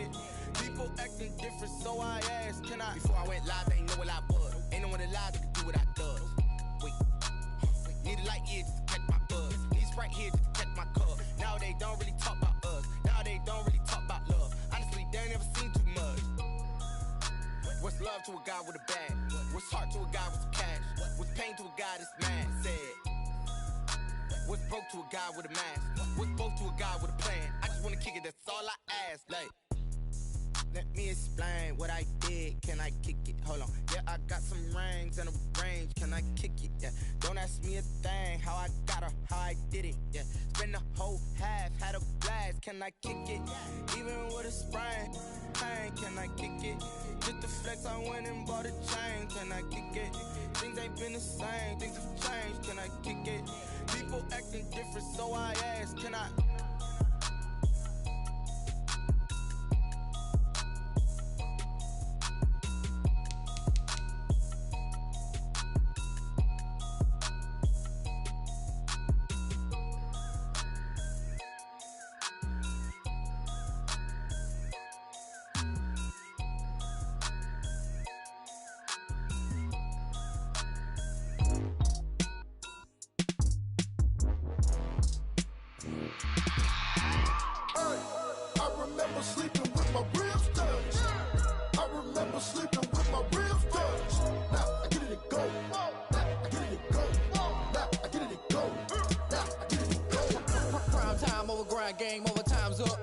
it? People acting different, so I asked, can I? Before I went live, they ain't know what I was. Ain't no one alive that can do what I does. Wait, need a light here just to catch my buzz. Need Sprite here just to catch my cup. Now they don't really talk about us. Now they don't really talk about love. Honestly, they ain't never seen too much. What's love to a guy with a bag? What's heart to a guy with some cash? What's pain to a guy that's mad? Said. What's broke to a guy with a mask? What's both to a guy with a plan? I just wanna kick it, that's all I ask. Like, let me explain what I did. Can I kick it? Hold on. Yeah, I got some rings and a range. Can I kick it? Yeah. Don't ask me a thing. How I got her, how I did it. Yeah. Spend the whole half, had a blast. Can I kick it? Even with a sprain. Pain, can I kick it? Just the flex, I went and bought a chain. Can I kick it? Things ain't been the same. Things have changed. Can I kick it? People acting different, so I asked, can I? Sleeping with my ribs touched. I remember sleeping with my ribs touched. Now I get it to go. Now I get it to go. Now I get it to go. Now I get it to go. Prime time over grind game, over time's up.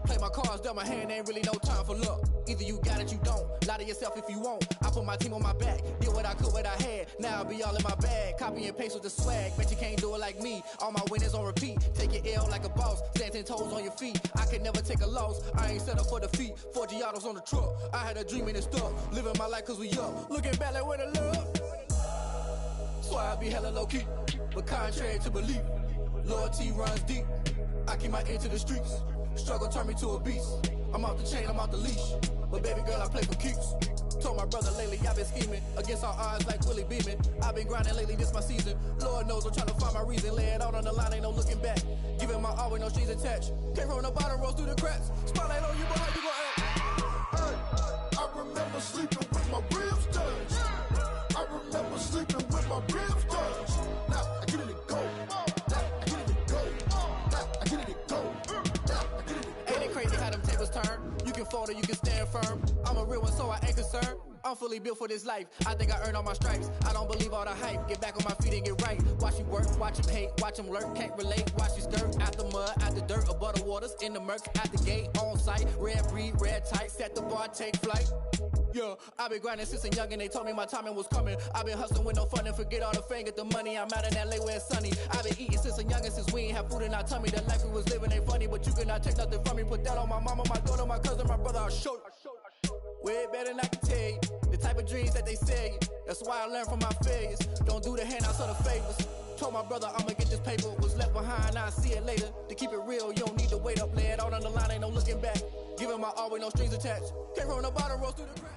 Play my cards, dealt my hand, ain't really no time for luck. Either you got it, you don't. Lie to yourself if you won't. I put my team on my back, did what I could, what I had. Now I'll be all in my bag. Copy and paste with the swag. Bet you can't do it like me. All my winners on repeat. Take your L like a boss. Stand 10 toes on your feet. I could never take a loss. I ain't set up for defeat. 4 Giottos on the truck. I had a dream and it stuck. Living my life cause we up. Looking back like where the love. So I be hella low key. But contrary to belief, loyalty runs deep. I keep my ear to the streets. Struggle turned me to a beast. I'm off the chain, I'm off the leash. But baby girl, I play for keeps. Told my brother lately I've been scheming against all odds like Willie Beeman. I've been grinding lately, this my season. Lord knows I'm trying to find my reason. Lay it out on the line, ain't no looking back. Giving my all with no strings attached. Came from the bottom, rose through the cracks. Spotlight on you, but how you gon' act? Hey, I remember sleeping with my ribs touched. I remember sleeping with my ribs touched. Now I get it to go. Now I get it to go. Now I get it to go. Now I get it to go. Ain't it crazy how them tables turn? You can fold or you can stand firm. I'm a real one, so I ain't concerned. I'm fully built for this life. I think I earned all my stripes. I don't believe all the hype. Get back on my feet and get right. Watch you work, watch him hate, watch him lurk. Can't relate, watch you skirt. Out the mud, out the dirt, above the waters, in the murks, at the gate, on site. Red breed, red tight, set the bar, take flight. Yeah, I've been grinding since a youngin', they told me my timing was coming. I've been hustling with no fun and forget all the fame, get the money. I'm out in LA where it's sunny. I've been eating since a youngin', since we ain't have food in our tummy. The life we was living ain't funny, but you cannot take nothing from me. Put that on my mama, my daughter, my cousin, my brother, I'll show you. Way better than I can tell you. The type of dreams that they sell you. That's why I learned from my failures. Don't do the handouts or the favors. Told my brother I'ma get this paper. Was left behind, I'll see it later. To keep it real, you don't need to wait up. Lay it out on the line, ain't no looking back. Giving my all with no strings attached. Came from the bottom, rose through the cracks.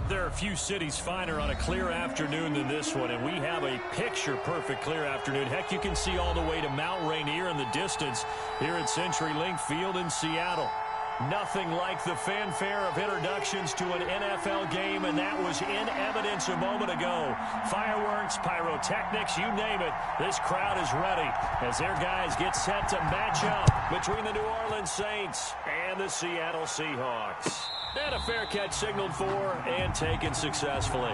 There are a few cities finer on a clear afternoon than this one, and we have a picture-perfect clear afternoon. Heck, you can see all the way to Mount Rainier in the distance here at CenturyLink Field in Seattle. Nothing like the fanfare of introductions to an NFL game, and that was in evidence a moment ago. Fireworks, pyrotechnics, you name it. This crowd is ready as their guys get set to match up between the New Orleans Saints and the Seattle Seahawks. And a fair catch signaled for and taken successfully.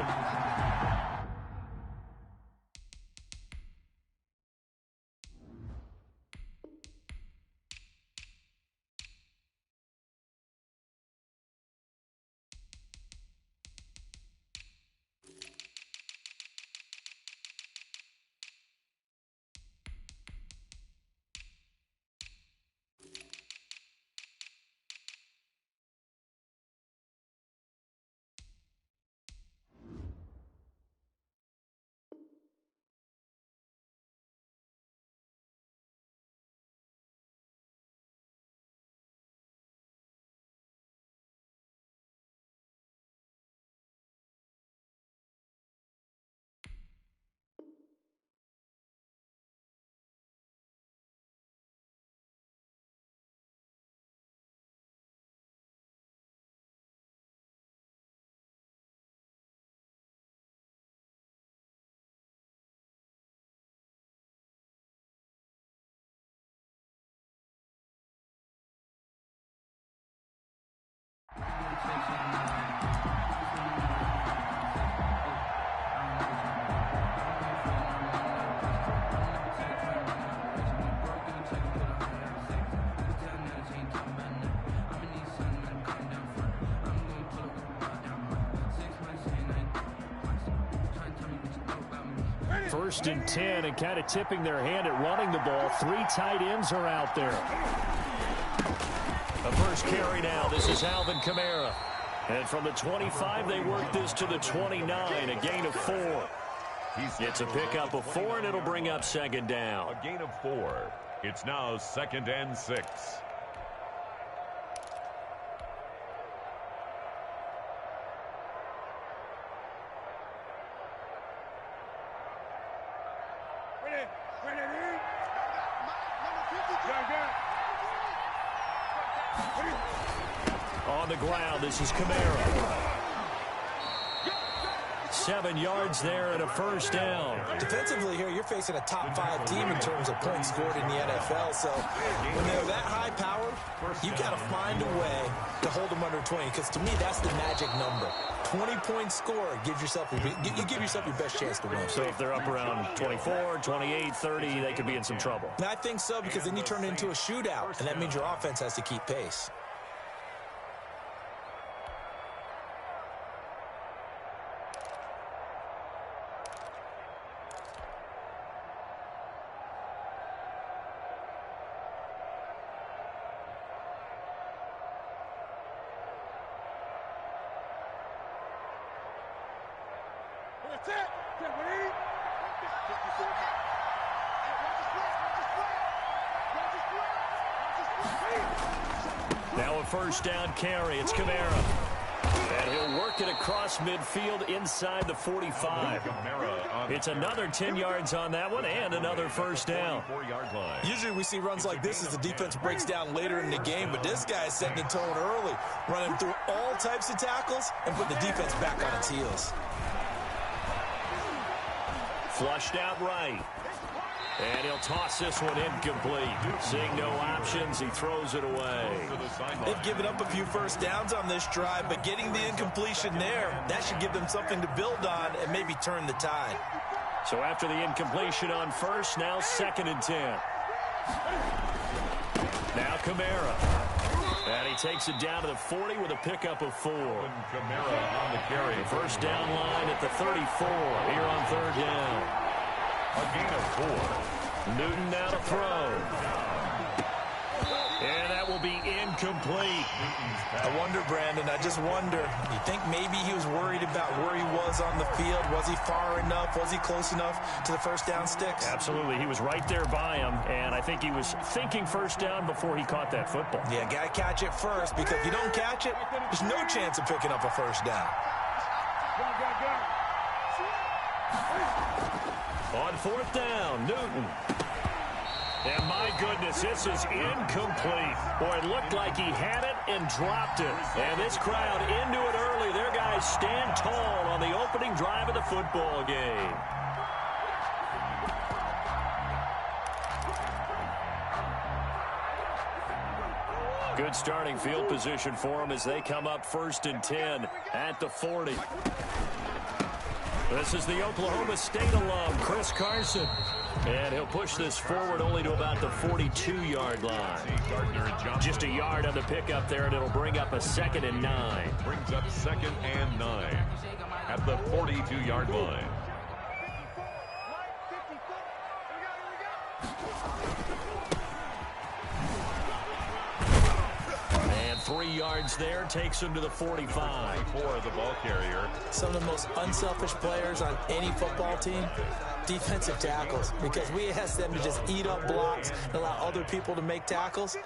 First and 10, and kind of tipping their hand at running the ball. 3 tight ends are out there. The first carry now. This is Alvin Kamara. And from the 25, they work this to the 29, a gain of 4. It's a pickup of 4, and it'll bring up second down. A gain of 4. It's now 2nd and 6. On the ground, this is Kamara. 7 yards there and a first down. Defensively here, you're facing a top 5 team in terms of points scored in the NFL. So when they're that high powered, you got to find a way to hold them under 20. Because to me, that's the magic number. 20-point score gives yourself you give yourself your best chance to win. So if they're up around 24, 28, 30, they could be in some trouble. And I think so, because then you turn it into a shootout, and that means your offense has to keep pace. Now a first down carry. It's Kamara. And he'll work it across midfield inside the 45. It's another 10 yards on that one and another first down. Usually we see runs like this as the defense breaks down later in the game, but this guy is setting the tone early, running through all types of tackles and putting the defense back on its heels. Flushed out right. And he'll toss this one incomplete. Seeing no options, he throws it away. They've given up a few first downs on this drive, but getting the incompletion there, that should give them something to build on and maybe turn the tide. So after the incompletion on first, now 2nd and 10. Now Kamara. And he takes it down to the 40 with a pickup of 4. Kamara on the carry. The first down line at the 34 here on 3rd down. A gain of 4. Newton now to throw. And that will be incomplete. I wonder, Brandon, I just wonder, you think maybe he was worried about where he was on the field? Was he far enough? Was he close enough to the first down sticks? Absolutely. He was right there by him, and I think he was thinking first down before he caught that football. Yeah, got to catch it first, because if you don't catch it, there's no chance of picking up a first down. On 4th down, Newton. And my goodness, this is incomplete. Boy, it looked like he had it and dropped it. And this crowd into it early. Their guys stand tall on the opening drive of the football game. Good starting field position for them as they come up 1st and 10 at the 40. This is the Oklahoma State alum, Chris Carson. And he'll push this forward only to about the 42-yard line. Just a yard on the pickup there, and it'll bring up a 2nd and 9. Brings up 2nd and 9 at the 42-yard line. And 3 yards there takes him to the 45. For the ball carrier. Some of the most unselfish players on any football team, defensive tackles, because we ask them to just eat up blocks and allow other people to make tackles.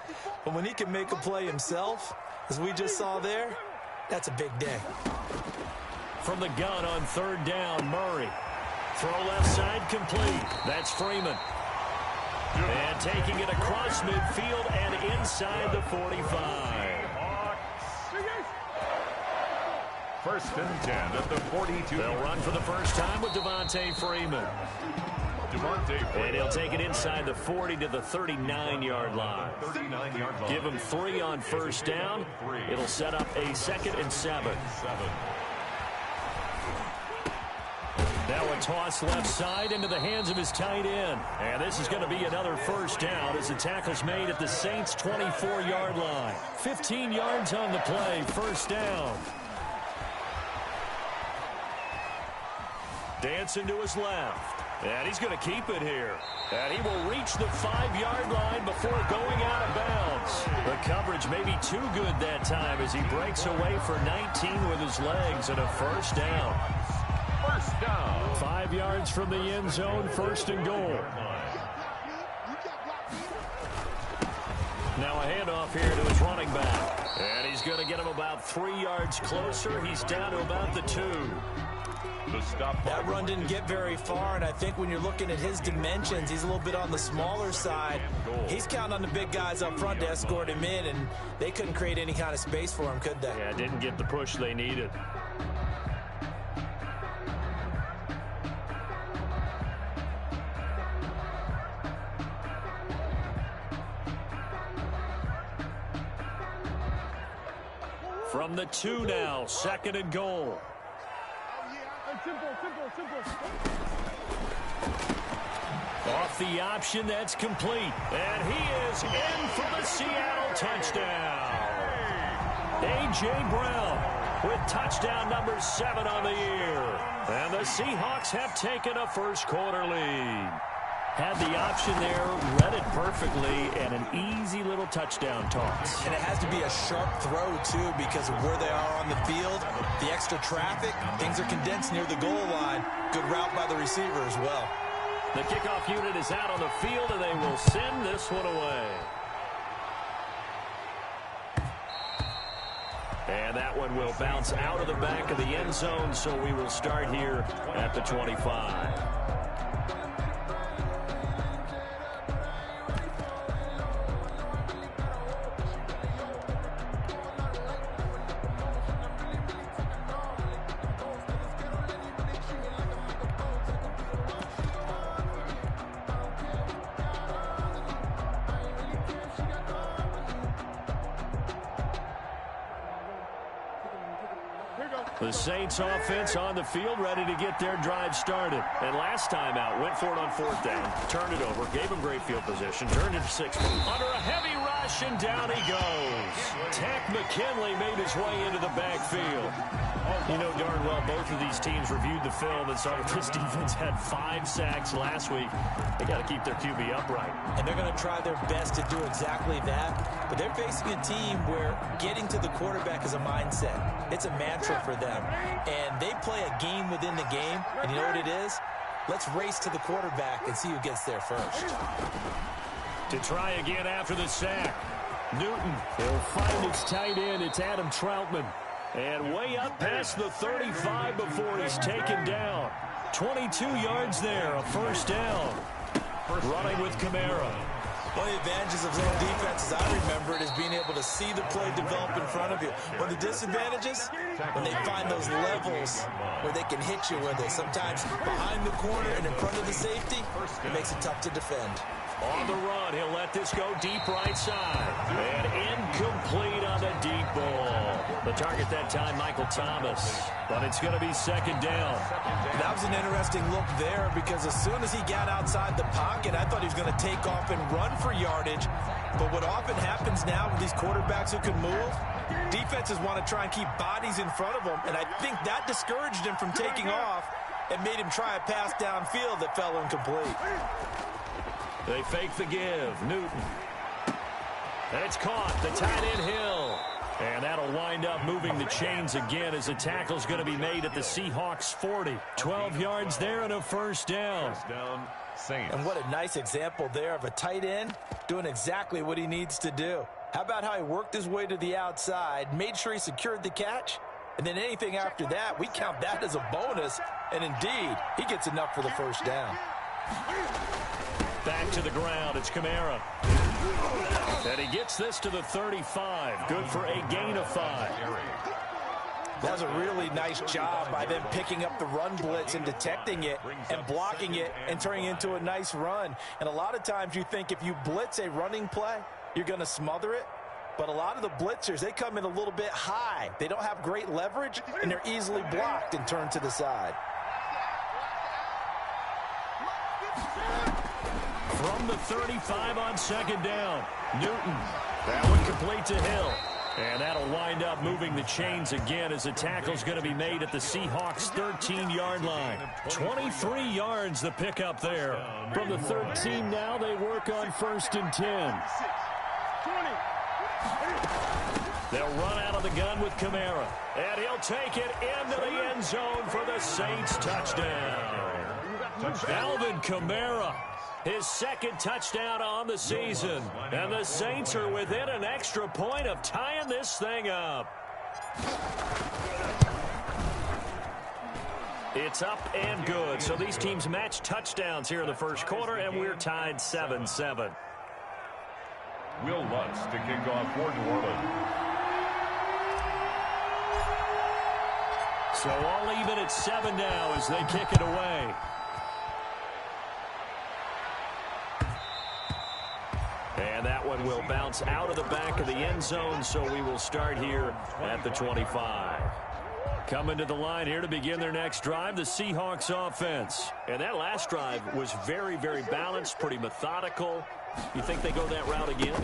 But when he can make a play himself, as we just saw there, that's a big day. From the gun on 3rd down, Murray. Throw left side complete. That's Freeman. And taking it across midfield and inside the 45. 1st and 10 at the 42. They'll run for the first time with Devontae Freeman. And he'll take it inside the 40 to the 39-yard line. 39-yard line. Give him 3 on first down. It'll set up a 2nd and 7. Now a toss left side into the hands of his tight end. And this is going to be another first down as the tackle's made at the Saints' 24-yard line. 15 yards on the play, first down. Dancing to his left. And he's going to keep it here. And he will reach the 5-yard line before going out of bounds. The coverage may be too good that time as he breaks away for 19 with his legs and a first down. First down. 5 yards from the end zone, first and goal. Now a handoff here to his running back. And he's going to get him about 3 yards closer. He's down to about the 2. That run didn't get very far, and I think when you're looking at his dimensions, he's a little bit on the smaller side. He's counting on the big guys up front to escort him in, and they couldn't create any kind of space for him, could they? Yeah, didn't get the push they needed. From the 2 now, second and goal. Off the option, that's complete. And he is in for the Seattle touchdown. A.J. Brown with touchdown number 7 on the year. And the Seahawks have taken a first quarter lead. Had the option there, read it perfectly, and an easy little touchdown toss. And it has to be a sharp throw, too, because of where they are on the field, the extra traffic, things are condensed near the goal line. Good route by the receiver as well. The kickoff unit is out on the field, and they will send this one away. And that one will bounce out of the back of the end zone, so we will start here at the 25. The Saints offense on the field, ready to get their drive started. And last time out, went for it on 4th down, turned it over, gave him great field position, turned it to 6. Under a heavy rush, and down he goes. Tack McKinley made his way into the backfield. You know darn well both of these teams reviewed the film and saw that this defense had 5 sacks last week. They got to keep their QB upright. And they're going to try their best to do exactly that. But they're facing a team where getting to the quarterback is a mindset. It's a mantra for them. And they play a game within the game. And you know what it is? Let's race to the quarterback and see who gets there first. To try again after the sack. Newton will find his tight end. It's Adam Troutman. And way up past the 35 before he's taken down. 22 yards there, a first down. Running with Kamara. One of the advantages of zone defense, as I remember it, is being able to see the play develop in front of you. One of the disadvantages, when they find those levels where they can hit you with it. Sometimes behind the corner and in front of the safety, it makes it tough to defend. On the run, he'll let this go deep right side. And incomplete on the deep ball. The target that time, Michael Thomas. But it's going to be second down. That was an interesting look there because as soon as he got outside the pocket, I thought he was going to take off and run for yardage. But what often happens now with these quarterbacks who can move, defenses want to try and keep bodies in front of them. And I think that discouraged him from taking off and made him try a pass downfield that fell incomplete. They fake the give. Newton. And it's caught. The tight end Hill. And that'll wind up moving the chains again as the tackle's going to be made at the Seahawks 40. 12 yards there and a first down. And what a nice example there of a tight end doing exactly what he needs to do. How about how he worked his way to the outside, made sure he secured the catch, and then anything after that, we count that as a bonus. And indeed, he gets enough for the first down. Back to the ground, it's Kamara. And he gets this to the 35. Good for a gain of 5. That was a really nice job by them picking up the run blitz and detecting it and blocking it and turning it into a nice run. And a lot of times you think if you blitz a running play, you're going to smother it. But a lot of the blitzers, they come in a little bit high. They don't have great leverage, and they're easily blocked and turned to the side. From the 35 on second down, Newton. That one complete to Hill. And that'll wind up moving the chains again as the tackle's going to be made at the Seahawks' 13-yard line. 23 yards the pickup there. From the 13 now, they work on 1st and 10. They'll run out of the gun with Kamara. And he'll take it into the end zone for the Saints touchdown. Alvin Kamara, his 2nd touchdown on the season. And the Saints are within an extra point of tying this thing up. It's up and good. So these teams match touchdowns here in the first quarter, and we're tied 7-7. Will Lutz to kick off for New Orleans. So all even at 7 now as they kick it away. And that one will bounce out of the back of the end zone, so we will start here at the 25. Coming to the line here to begin their next drive, the Seahawks offense. And that last drive was very, very balanced, pretty methodical. You think they go that route again?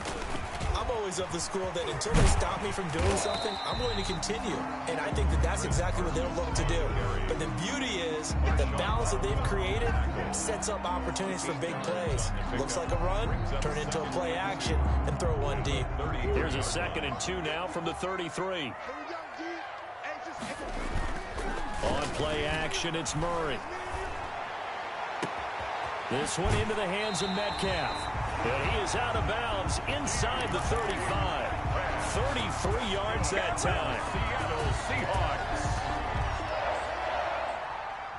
I'm always of the school that until they stop me from doing something, I'm going to continue. And I think that that's exactly what they'll look to do. But the beauty is the balance that they've created sets up opportunities for big plays. Looks like a run, turn into a play action, and throw one deep. Here's a 2nd and 2 now from the 33. On play action, it's Murray. This one into the hands of Metcalf. And he is out of bounds inside the 35. 33 yards that time. Seattle Seahawks.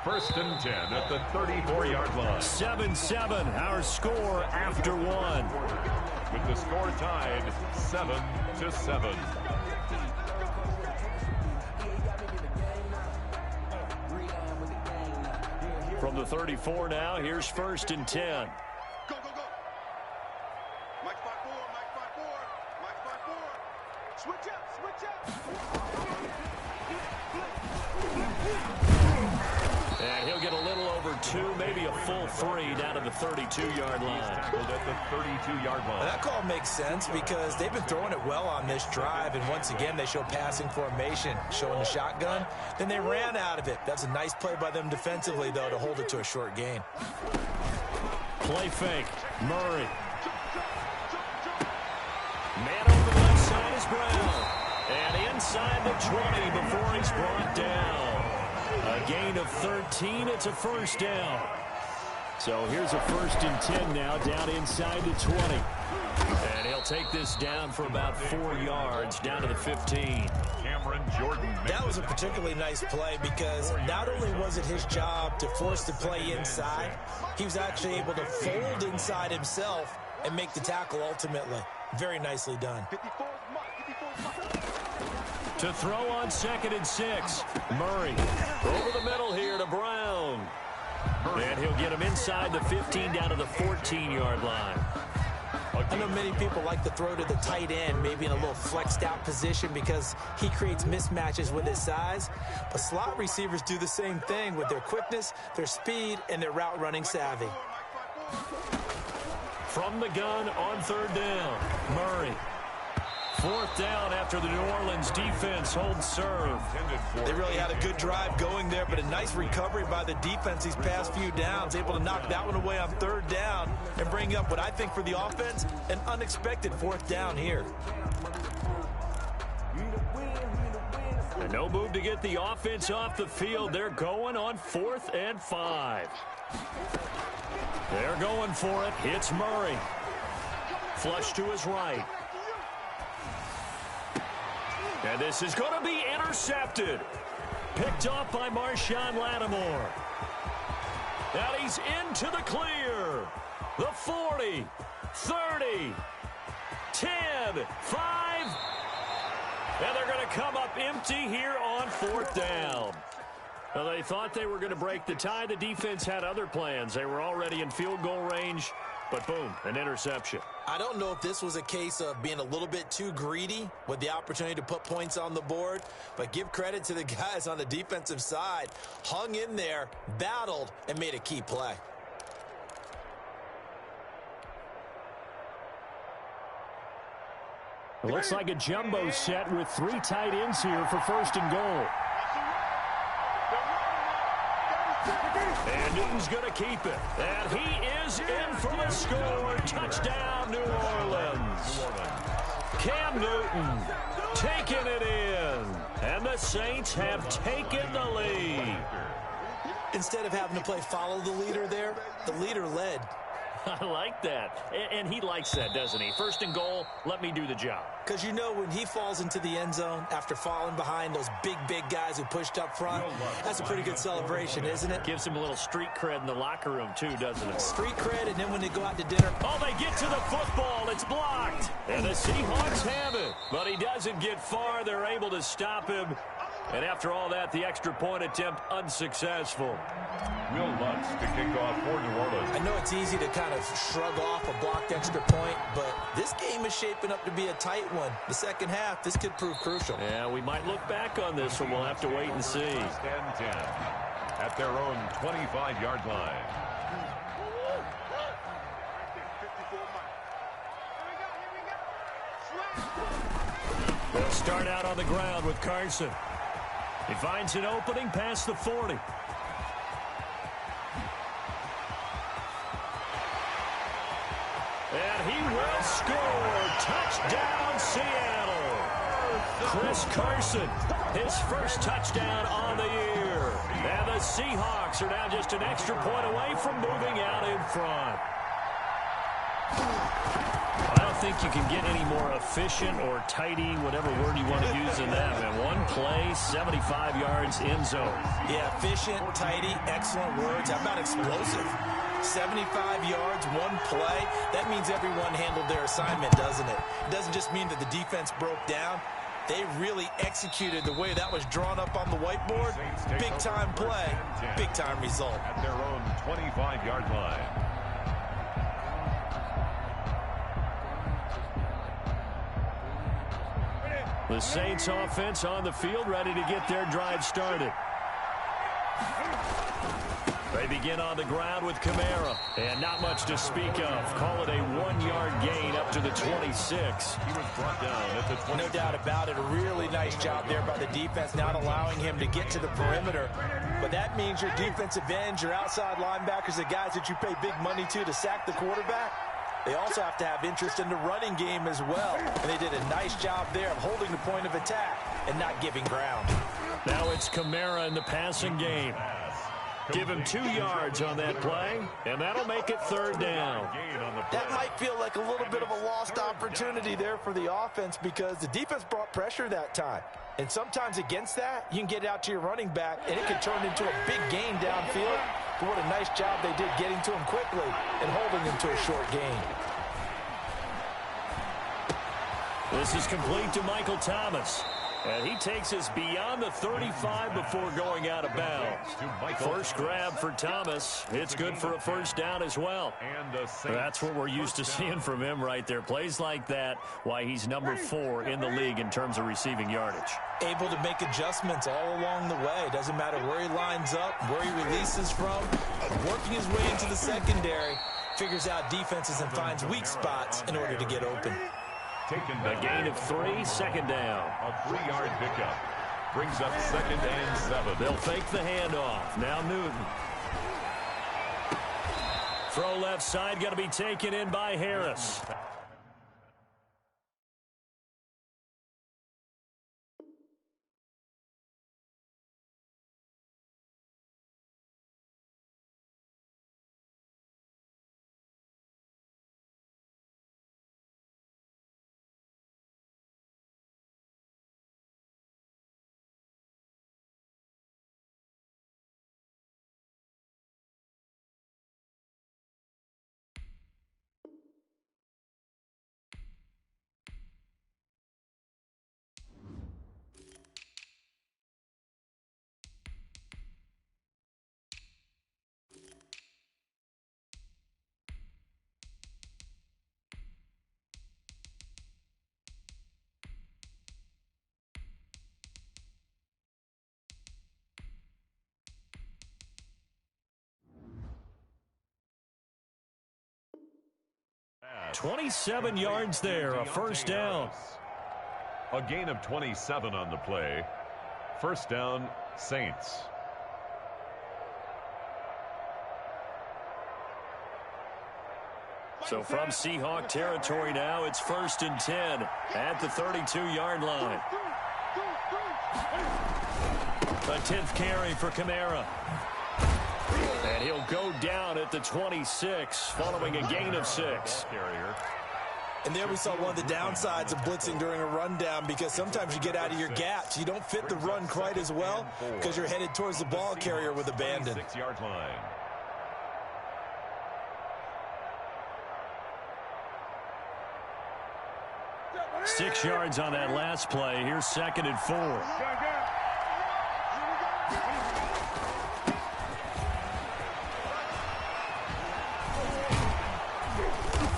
1st and 10 at the 34-yard line. 7-7, our score after 1. With the score tied 7-7. From the 34 now, here's 1st and 10. Go, go, go. Mike spot 4, Mike spot 4, Mike spot 4. Switch up, switch up. And he'll get a little over 2, maybe a full 3 down to the 32-yard line. At the 32-yard line. That call makes sense because they've been throwing it well on this drive, and once again they show passing formation, showing the shotgun. Then they ran out of it. That's a nice play by them defensively, though, to hold it to a short gain. Play fake. Murray. Man over the left side is Brown. And inside the 20 before he's brought down. A gain of 13. It's a 1st down. So here's a 1st and 10 now down inside the 20. And he'll take this down for about 4 yards down to the 15. Cameron Jordan. That was a particularly nice play because not only was it his job to force the play inside, he was actually able to fold inside himself and make the tackle ultimately. Very nicely done. To throw on 2nd and 6. Murray over the middle here to Brown. And he'll get him inside the 15 down to the 14-yard line. I know many people like to throw to the tight end, maybe in a little flexed out position because he creates mismatches with his size. But slot receivers do the same thing with their quickness, their speed, and their route running savvy. From the gun on 3rd down, Murray. 4th down after the New Orleans defense holds serve. They really had a good drive going there, but a nice recovery by the defense these past few downs, able to knock that one away on 3rd down and bring up what I think for the offense, an unexpected 4th down here. And no move to get the offense off the field. They're going on 4th and 5. They're going for it. It's Murray. Flush to his right. And this is going to be intercepted. Picked off by Marshawn Lattimore. And he's into the clear. The 40, 30, 10, 5. And they're going to come up empty here on 4th down. Well, they thought they were going to break the tie. The defense had other plans. They were already in field goal range. But boom, an interception. I don't know if this was a case of being a little bit too greedy with the opportunity to put points on the board, but give credit to the guys on the defensive side. Hung in there, battled, and made a key play. It looks like a jumbo set with 3 tight ends here for 1st and goal. And Newton's going to keep it. And he is in for the score. Touchdown, New Orleans. Cam Newton taking it in. And the Saints have taken the lead. Instead of having to play follow the leader there, the leader led. I like that. And he likes that, doesn't he? 1st and goal, let me do the job. Because you know when he falls into the end zone after falling behind those big guys who pushed up front, that's a pretty good celebration, isn't it? Gives him a little street cred in the locker room, too, doesn't it? Street cred, and then when they go out to dinner. Oh, they get to the football. It's blocked. And the Seahawks have it. But he doesn't get far. They're able to stop him. And after all that, the extra point attempt unsuccessful. Will Lutz to kick off for New Orleans. I know it's easy to kind of shrug off a blocked extra point, but this game is shaping up to be a tight one. The second half, this could prove crucial. Yeah, we might look back on this one. We'll have to wait and see. 10-10 at their own 25-yard line. They'll start out on the ground with Carson. He finds an opening past the 40. And he will score. Touchdown, Seattle. Chris Carson, his first touchdown on the year. And the Seahawks are now just an extra point away from moving out in front. I don't think you can get any more efficient or tidy, whatever word you want to use in that. Man, one play, 75 yards, end zone. Yeah, efficient, tidy, excellent words. How about explosive? 75 yards, one play. That means everyone handled their assignment, doesn't it? It doesn't just mean that the defense broke down. They really executed the way that was drawn up on the whiteboard. Big-time play, big-time result. At their own 25-yard line. The Saints offense on the field, ready to get their drive started. They begin on the ground with Kamara. And not much to speak of. Call it a 1-yard gain up to the 26. He was brought down at the 20. No doubt about it. A really nice job there by the defense, not allowing him to get to the perimeter. But that means your defensive ends, your outside linebackers, the guys that you pay big money to sack the quarterback, they also have to have interest in the running game as well. And they did a nice job there of holding the point of attack and not giving ground. Now it's Kamara in the passing game. Give him 2 yards on that play, and that'll make it 3rd down. That might feel like a little bit of a lost opportunity there for the offense because the defense brought pressure that time. And sometimes against that, you can get out to your running back, and it could turn into a big gain downfield. But what a nice job they did getting to him quickly and holding him to a short gain. This is complete to Michael Thomas. And he takes us beyond the 35 before going out of bounds. First grab for Thomas. It's good for a 1st down as well. That's what we're used to seeing from him right there. Plays like that, why he's number 4 in the league in terms of receiving yardage. Able to make adjustments all along the way. Doesn't matter where he lines up, where he releases from. Working his way into the secondary. Figures out defenses and finds weak spots in order to get open. A gain of 3, 2nd down. A 3-yard pickup. Brings up 2nd and 7. They'll fake the handoff. Now Newton. Throw left side, going to be taken in by Harris. Pass. 27 yards there, a 1st down. A gain of 27 on the play. First down, Saints. So from Seahawk territory now, it's 1st and 10 at the 32-yard line. A 10th carry for Kamara. And he'll go down at the 26 following a gain of 6. And there we saw one of the downsides of blitzing during a rundown, because sometimes you get out of your gaps. You don't fit the run quite as well because you're headed towards the ball carrier with abandon. 6-yard line. Six yards on that last play. Here's 2nd and 4.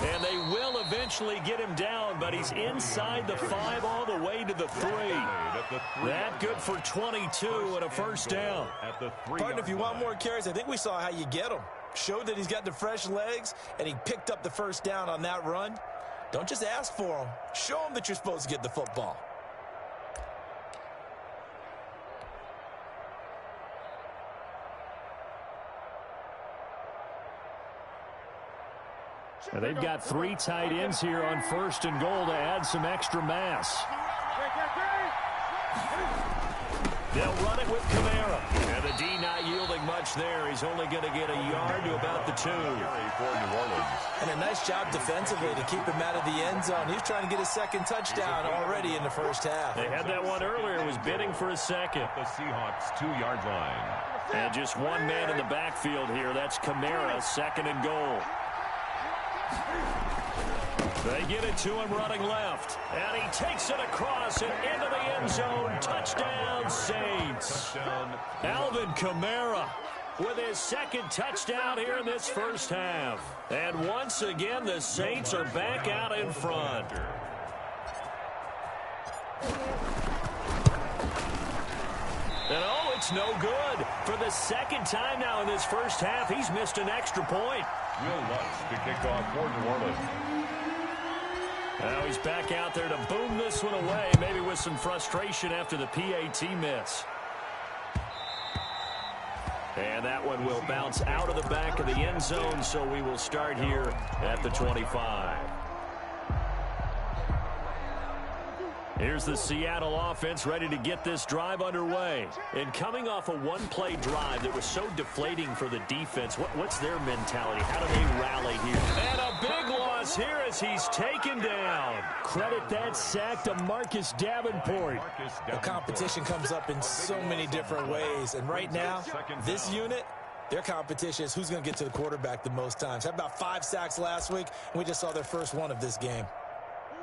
And they will eventually get him down, but he's inside the 5 all the way to the 3. That good for 22 and a first down. Partner, if you want more carries, I think we saw how you get them. Showed that he's got the fresh legs, and he picked up the first down on that run. Don't just ask for them. Show them that you're supposed to get the football. Now they've got 3 tight ends here on 1st and goal to add some extra mass. They'll run it with Kamara. And the D not yielding much there. He's only going to get a yard to about the 2. And a nice job defensively to keep him out of the end zone. He's trying to get his 2nd touchdown already in the first half. They had that one earlier. Was bidding for a 2nd. The Seahawks 2-yard line. And just one man in the backfield here. That's Kamara, 2nd and goal. They get it to him running left. And he takes it across and into the end zone. Touchdown, Saints. Alvin Kamara with his 2nd touchdown here in this first half. And once again, the Saints are back out in front. And oh, it's no good. For the 2nd time now in this first half, he's missed an extra point. Will Lutz to kick off for New Orleans. Now he's back out there to boom this one away, maybe with some frustration after the PAT miss. And that one will bounce out of the back of the end zone, so we will start here at the 25. Here's the Seattle offense ready to get this drive underway. And coming off a one-play drive that was so deflating for the defense, what's their mentality? How do they rally here? And a big loss here as he's taken down. Credit that sack to Marcus Davenport. The competition comes up in so many different ways. And right now, this unit, their competition is who's going to get to the quarterback the most times. Had about 5 sacks last week, and we just saw their first one of this game.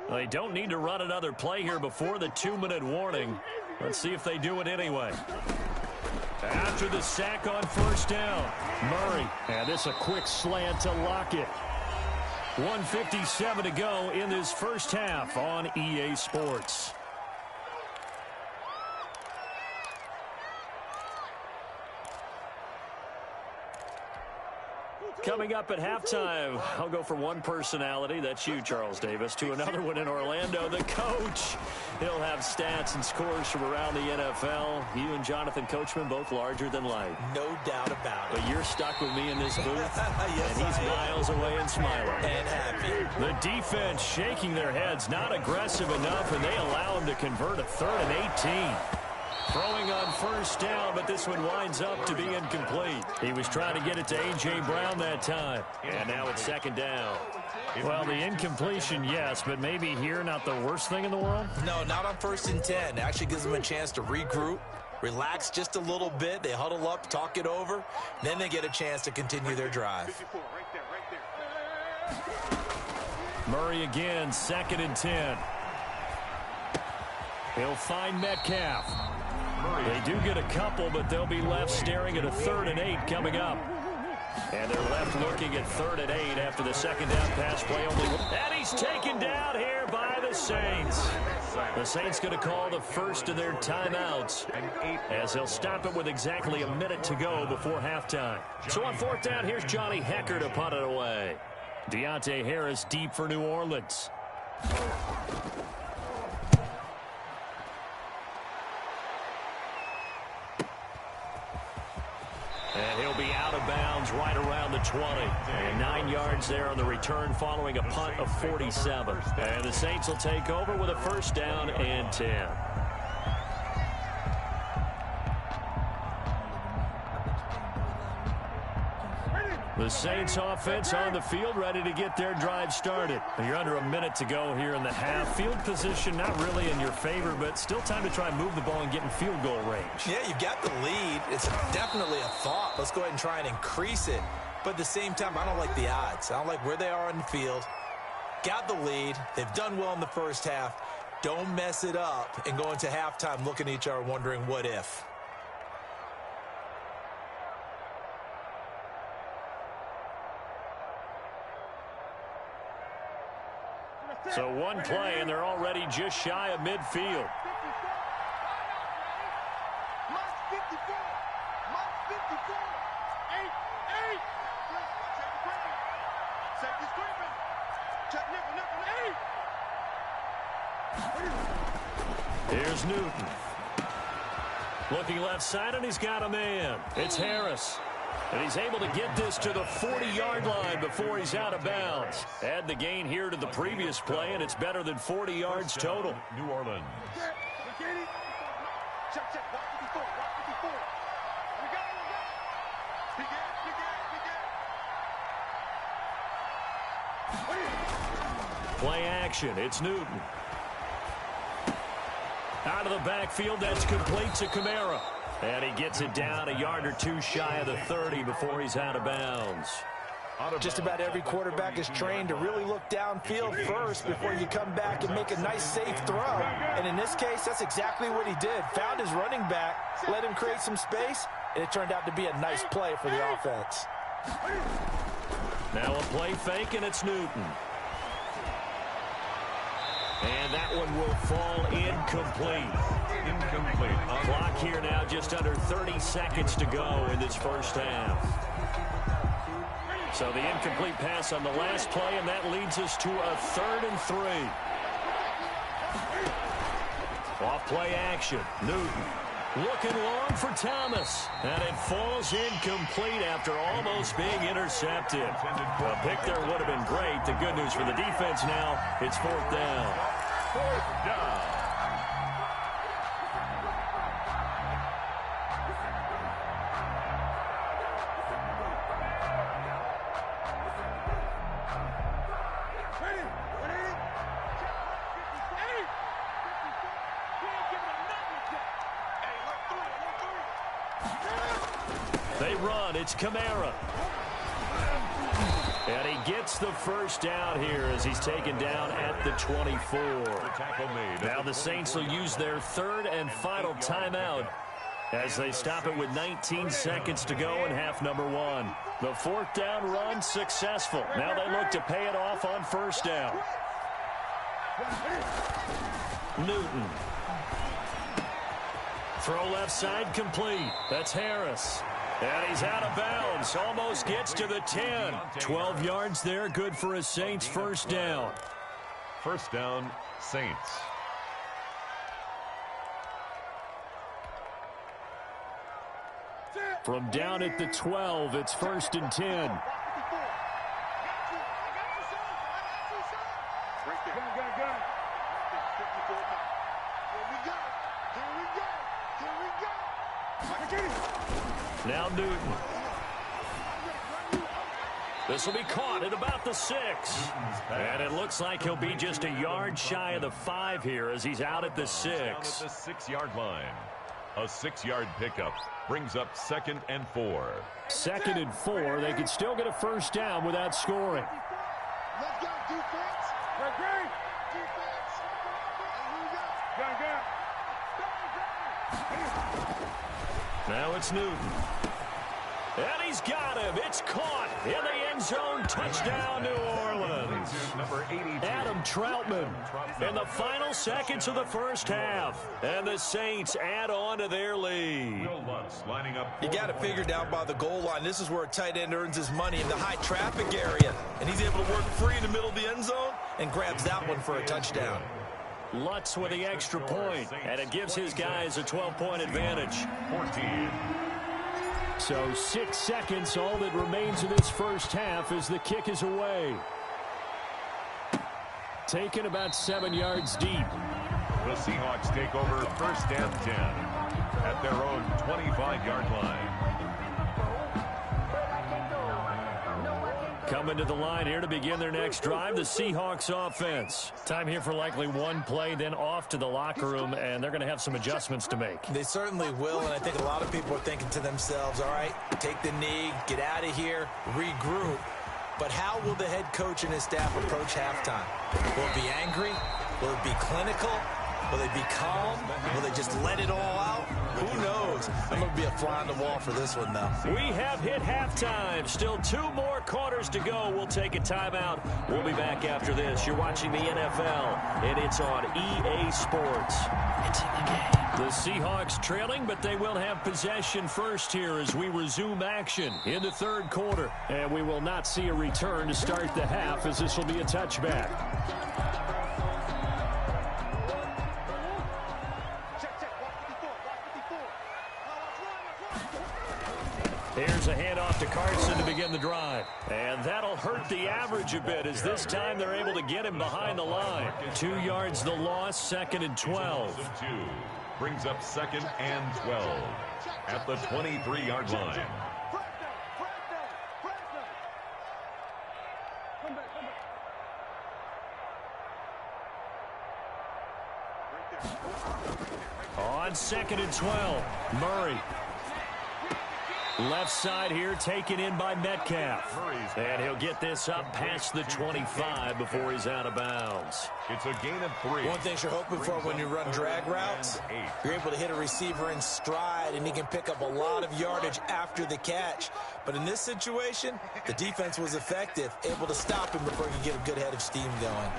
Well, they don't need to run another play here before the 2-minute warning. Let's see if they do it anyway. After the sack on first down, Murray. And this a quick slant to Lockett. 1:57 to go in this first half on EA Sports. Coming up at halftime, I'll go from one personality, that's you, Charles Davis, to another one in Orlando, the coach. He'll have stats and scores from around the NFL. You and Jonathan Coachman, both larger than life. No doubt about it. But you're stuck with me in this booth, yes, and he's miles away and smiling. And happy. The defense shaking their heads, not aggressive enough, and they allow him to convert a 3rd and 18. Throwing on first down, but this one winds up to be incomplete. He was trying to get it to A.J. Brown that time. And now it's 2nd down. Well, the incompletion, yes, but maybe here not the worst thing in the world? No, not on 1st and 10. It actually gives them a chance to regroup, relax just a little bit. They huddle up, talk it over. Then they get a chance to continue their drive. Murray again, 2nd and 10. He'll find Metcalf. They do get a couple, but they'll be left staring at a 3rd and 8 coming up. And they're left looking at 3rd and 8 after the 2nd down pass play. And he's taken down here by the Saints. The Saints going to call the first of their timeouts, as they'll stop it with exactly a minute to go before halftime. So on 4th down, here's Johnny Hecker to punt it away. Deontay Harris deep for New Orleans. right around the 20. And 9 yards there on the return following a punt of 47. And the Saints will take over with a first down and 10. The Saints offense on the field, ready to get their drive started. You're under a minute to go here in the half. Field position not really in your favor, but still time to try and move the ball and get in field goal range. Yeah, you've got the lead. It's definitely a thought. Let's go ahead and try and increase it. But at the same time, I don't like the odds. I don't like where they are on the field. Got the lead. They've done well in the first half. Don't mess it up and go into halftime looking at each other wondering what if. So one play, and they're already just shy of midfield. Here's Newton. Looking left side, and he's got a man. It's Harris. And he's able to get this to the 40-yard line before he's out of bounds. Add the gain here to the previous play, and it's better than 40 yards total. New Orleans. Play action. It's Newton. Out of the backfield, that's complete to Kamara. And he gets it down a yard or two shy of the 30 before he's out of bounds. Just about every quarterback is trained to really look downfield first before you come back and make a nice, safe throw. And in this case, that's exactly what he did. Found his running back, let him create some space, and it turned out to be a nice play for the offense. Now a play fake, and it's Newton. And that one will fall incomplete. Clock here now, just under 30 seconds to go in this first half. So the incomplete pass on the last play, and that leads us to a 3rd and 3. Off play action. Newton looking long for Thomas. And it falls incomplete after almost being intercepted. A pick there would have been great. The good news for the defense now, it's 4th down. 4th down. They run. It's Kamara. And he gets the first down here as he's taken down at the 24. Now the Saints will use their 3rd and final timeout as they stop it with 19 seconds to go in half number 1. The 4th down run successful. Now they look to pay it off on 1st down. Newton. Throw left side complete. That's Harris. And he's out of bounds. Almost gets to the 10. 12 yards there. Good for a Saints first down. First down, Saints. From down at the 12, it's 1st and 10. Now Newton. This will be caught at about the 6. And it looks like he'll be just a yard shy of the 5 here as he's out at the 6. At the 6-yard line. A 6-yard pickup brings up 2nd and 4. 2nd and 4. They could still get a first down without scoring. Let's go, defense. We're great. Defense. Now it's Newton. And he's got him. It's caught in the end zone. Touchdown, New Orleans. Number 82. Adam Troutman in the final seconds of the first half. And the Saints add on to their lead. Lining up. You got to figure down by the goal line. This is where a tight end earns his money, in the high traffic area. And he's able to work free in the middle of the end zone and grabs that one for a touchdown. Lutz with the extra point, and it gives his guys a 12-point advantage. 14. So 6 seconds, all that remains of this first half as the kick is away. Taken about 7 yards deep. The Seahawks take over first and 10 at their own 25-yard line. Coming to the line here to begin their next drive, the Seahawks offense. Time here for likely one play, then off to the locker room, and they're going to have some adjustments to make. They certainly will, and I think a lot of people are thinking to themselves, all right, take the knee, get out of here, regroup. But how will the head coach and his staff approach halftime? Will it be angry? Will it be clinical? Will they be calm? Will they just let it all out? Who knows? I'm going to be a fly on the wall for this one, though. We have hit halftime. Still 2 more quarters to go. We'll take a timeout. We'll be back after this. You're watching the NFL, and it's on EA Sports. It's in the game. The Seahawks trailing, but they will have possession first here as we resume action in the third quarter. And we will not see a return to start the half, as this will be a touchback. Here's a handoff to Carson to begin the drive. And that'll hurt the average a bit, as this time they're able to get him behind the line. 2 yards the loss, 2nd and 12. Brings up 2nd and 12 at the 23-yard line. On 2nd and 12, Murray. Left side here, taken in by Metcalf. And he'll get this up past the 25 before he's out of bounds. It's a gain of 3. One thing you're hoping for when you run drag routes, you're able to hit a receiver in stride, and he can pick up a lot of yardage after the catch. But in this situation, the defense was effective, able to stop him before he could get a good head of steam going.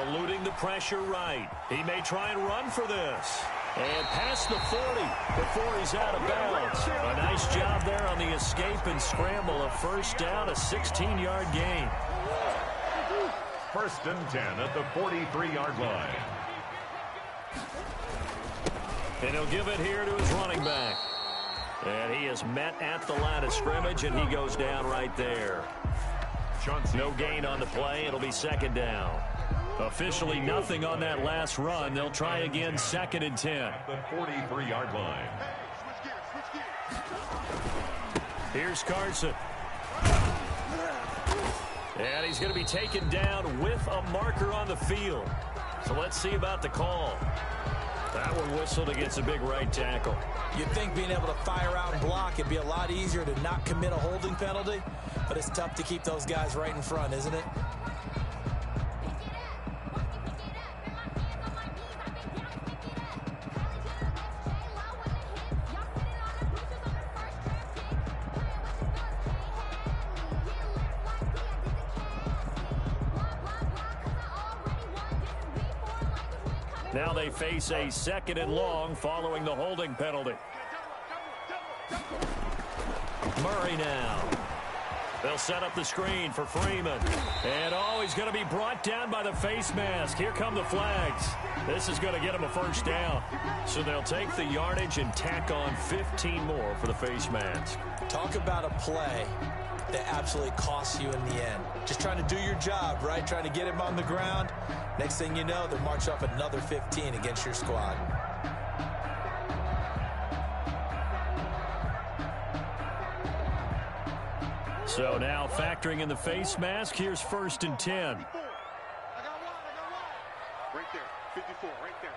Eluding the pressure right. He may try and run for this. And past the 40 before he's out of bounds. A nice job there on the escape and scramble. A first down, a 16-yard gain. First and 10 at the 43-yard line. And he'll give it here to his running back. And he is met at the line of scrimmage, and he goes down right there. No gain on the play. It'll be 2nd down. Officially nothing on that last run. They'll try again, 2nd and 10. The 43-yard line. Here's Carson. And he's going to be taken down with a marker on the field. So let's see about the call. That one whistled against a big right tackle. You'd think being able to fire out and block it'd be a lot easier to not commit a holding penalty, but it's tough to keep those guys right in front, isn't it? Now they face a 2nd and long following the holding penalty. Murray now. They'll set up the screen for Freeman. And he's going to be brought down by the face mask. Here come the flags. This is going to get him a first down. So they'll take the yardage and tack on 15 more for the face mask. Talk about a play that absolutely costs you in the end. Just trying to do your job, right? Trying to get him on the ground. Next thing you know, they'll march up another 15 against your squad. So now factoring in the face mask, here's 1st and 10. I got one. Right there, 54, right there,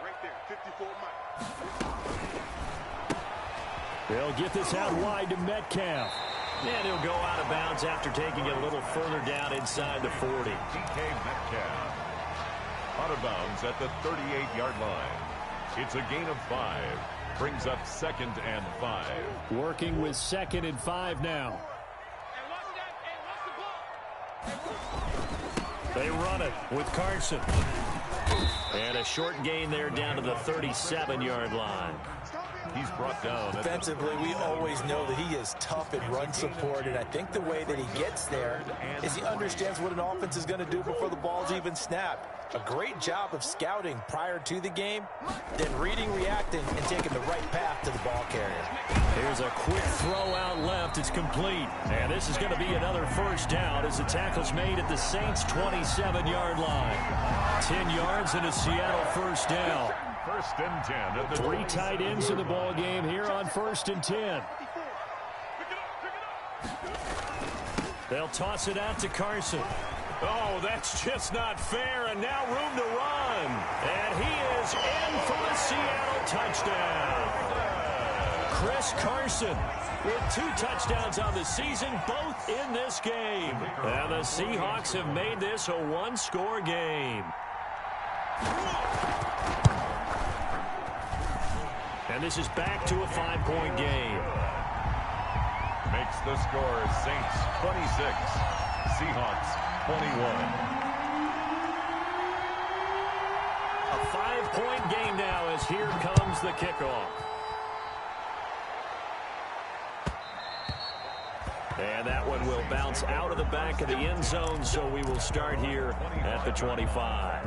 54 Mike. They'll get this out wide to Metcalf. And he'll go out of bounds after taking it a little further down inside the 40. DK Metcalf out of bounds at the 38-yard line. It's a gain of 5. Brings up 2nd and 5. Working with 2nd and 5 now. They run it with Carson. And a short gain there down to the 37-yard line. He's brought down. Defensively, we always know that he is tough in run support, and I think the way that he gets there is he understands what an offense is going to do before the ball's even snapped. A great job of scouting prior to the game, then reading, reacting, and taking the right path to the ball carrier. Here's a quick throw out left. It's complete. And this is going to be another first down as the tackle's made at the Saints' 27-yard line. 10 yards and a Seattle first down. First and 10 at the 3 tight ends in the ball game here on first and 10. They'll toss it out to Carson. Oh, that's just not fair, and now room to run. And he is in for a Seattle touchdown. Chris Carson with 2 touchdowns on the season, both in this game. And the Seahawks have made this a 1-score game. And this is back to a 5-point game. Makes the score Saints 26, Seahawks 21. A 5-point game now as here comes the kickoff. And that one will bounce out of the back of the end zone, so we will start here at the 25.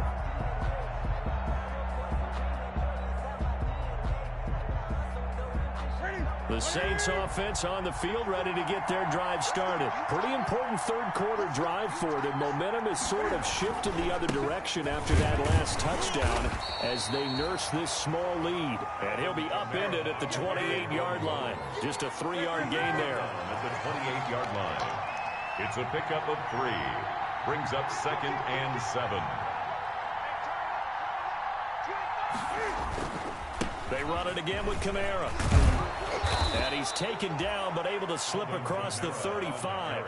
The Saints offense on the field ready to get their drive started. Pretty important third-quarter drive for them. Momentum has sort of shifted the other direction after that last touchdown as they nurse this small lead. And he'll be upended at the 28-yard line. Just a 3-yard gain there. At the 28-yard line. It's a pickup of 3. Brings up 2nd and 7. They run it again with Kamara. And he's taken down, but able to slip across the 35.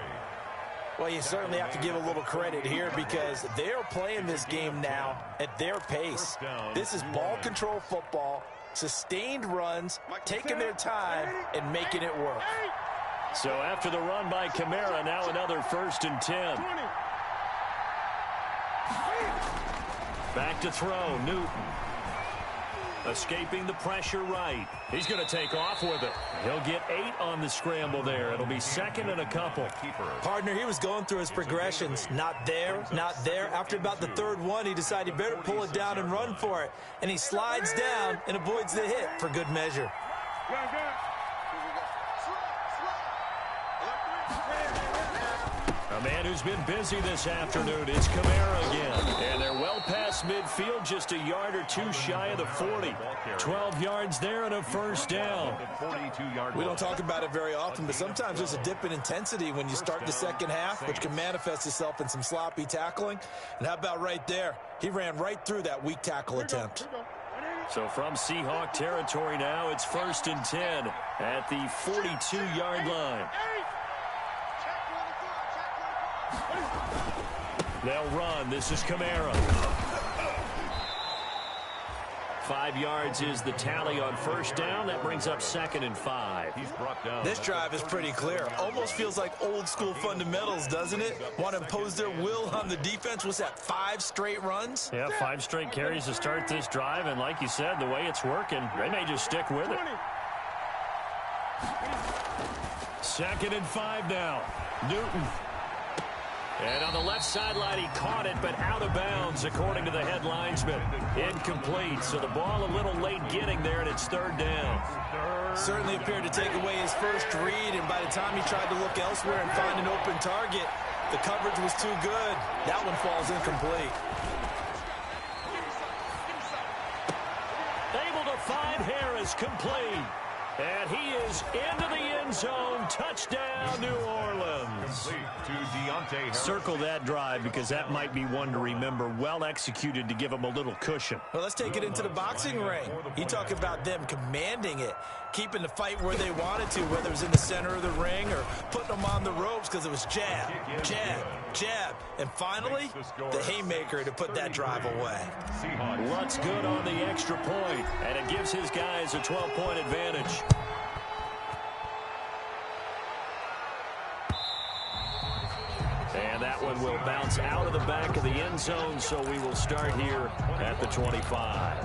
Well, you certainly have to give a little credit here because they're playing this game now at their pace. This is ball control football, sustained runs, taking their time, and making it work. So after the run by Kamara, now another 1st and 10. Back to throw, Newton. Escaping the pressure right. He's going to take off with it. He'll get 8 on the scramble there. It'll be 2nd and a couple. Partner, he was going through his progressions. Not there, not there. After about the 3rd one, he decided he better pull it down and run for it. And he slides down and avoids the hit for good measure. A man who's been busy this afternoon is Kamara again. And they're well past midfield, just a yard or 2 shy of the 40. 12 yards there and a first down. We don't talk about it very often, but sometimes there's a dip in intensity when you start the second half, which can manifest itself in some sloppy tackling. And how about right there? He ran right through that weak tackle attempt. So from Seahawk territory now, it's 1st and 10 at the 42-yard line. They'll run. This is Kamara. 5 yards is the tally on first down. That brings up 2nd and 5. He's brought down. This drive is pretty clear. Almost feels like old school fundamentals, doesn't it? Want to impose their will on the defense. Was that 5 straight runs? Yeah, 5 straight carries to start this drive. And like you said, the way it's working, they may just stick with it. 2nd and 5 now. Newton. And on the left sideline, he caught it, but out of bounds, according to the head linesman. Incomplete, so the ball a little late getting there, and it's 3rd down. Certainly appeared to take away his first read, and by the time he tried to look elsewhere and find an open target, the coverage was too good. That one falls incomplete. Able to find Harris, complete. And he is into the end zone. Touchdown, New Orleans. To Deontay Harris. Circle that drive because that might be one to remember. Well executed to give him a little cushion. Well, let's take it into the boxing ring. You talk about them commanding it, keeping the fight where they wanted to, whether it was in the center of the ring or putting them on the ropes because it was jab, jab, jab. And finally, the haymaker to put that drive away. Lutt's good on the extra point, and it gives his guys a 12-point advantage. And that one will bounce out of the back of the end zone, so we will start here at the 25.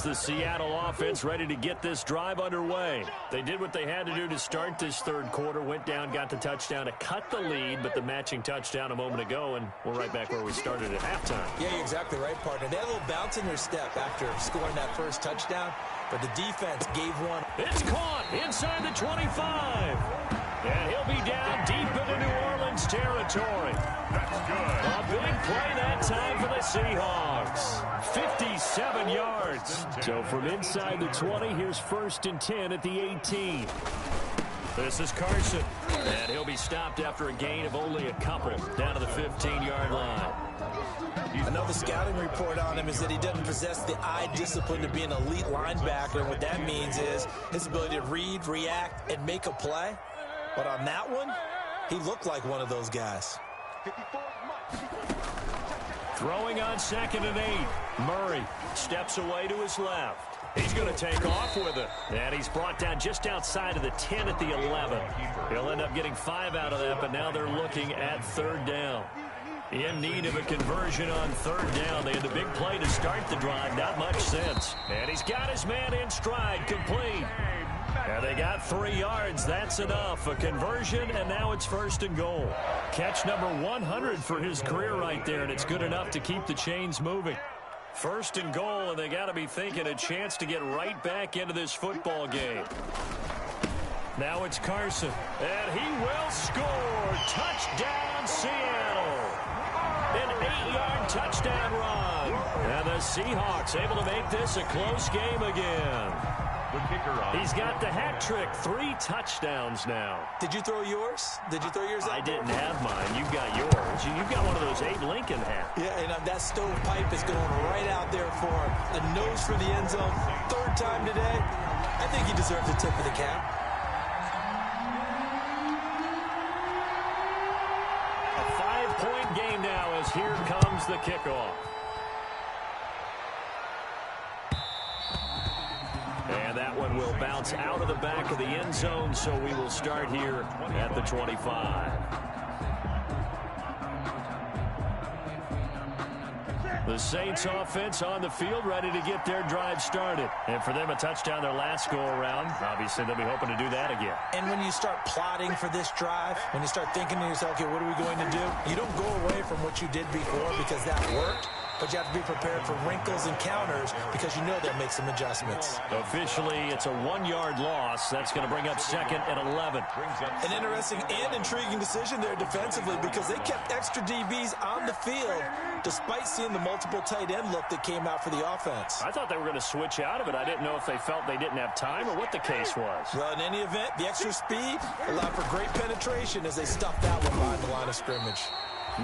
comes the Seattle offense ready to get this drive underway. They did what they had to do to start this third quarter, went down, got the touchdown to cut the lead, but the matching touchdown a moment ago, and we're right back where we started at halftime. Yeah, you're exactly right, partner. They had a little bounce in their step after scoring that first touchdown, but the defense gave one. It's caught inside the 25. And he'll be down deep into New Orleans territory. That's good. A big play that time for the Seahawks. 57 yards. So from inside the 20, here's 1st and 10 at the 18. This is Carson. And he'll be stopped after a gain of only a couple down to the 15-yard line. Another scouting report on him is that he doesn't possess the eye discipline to be an elite linebacker. And what that means is his ability to read, react, and make a play. But on that one, he looked like one of those guys. Throwing on 2nd and 8. Murray steps away to his left. He's going to take off with it. And he's brought down just outside of the 10 at the 11. He'll end up getting 5 out of that, but now they're looking at 3rd down. In need of a conversion on 3rd down. They had the big play to start the drive. Not much sense. And he's got his man in stride. Complete. And they got 3 yards. That's enough. A conversion, and now it's 1st and goal. Catch number 100 for his career right there, and it's good enough to keep the chains moving. 1st and goal, and they got to be thinking a chance to get right back into this football game. Now it's Carson, and he will score. Touchdown, Seattle. An 8-yard touchdown run. And the Seahawks able to make this a close game again. He's got the hat trick. 3 touchdowns now. Did you throw yours? Did you throw yours out? I didn't have mine. You've got yours. You've got one of those Abe Lincoln hats. Yeah, and that stovepipe is going right out there for him. The nose for the end zone. 3rd time today. I think he deserves a tip of the cap. A 5-point game now as here comes the kickoff. And that one will bounce out of the back of the end zone, so we will start here at the 25. The Saints offense on the field, ready to get their drive started. And for them, a touchdown their last go-around. Obviously, they'll be hoping to do that again. And when you start plotting for this drive, when you start thinking to yourself, okay, what are we going to do? You don't go away from what you did before because that worked. But you have to be prepared for wrinkles and counters because you know they'll make some adjustments. Officially, it's a 1-yard loss. That's going to bring up 2nd and 11. An interesting and intriguing decision there defensively because they kept extra DBs on the field despite seeing the multiple tight end look that came out for the offense. I thought they were going to switch out of it. I didn't know if they felt they didn't have time or what the case was. Well, in any event, the extra speed allowed for great penetration as they stuffed that one behind the line of scrimmage.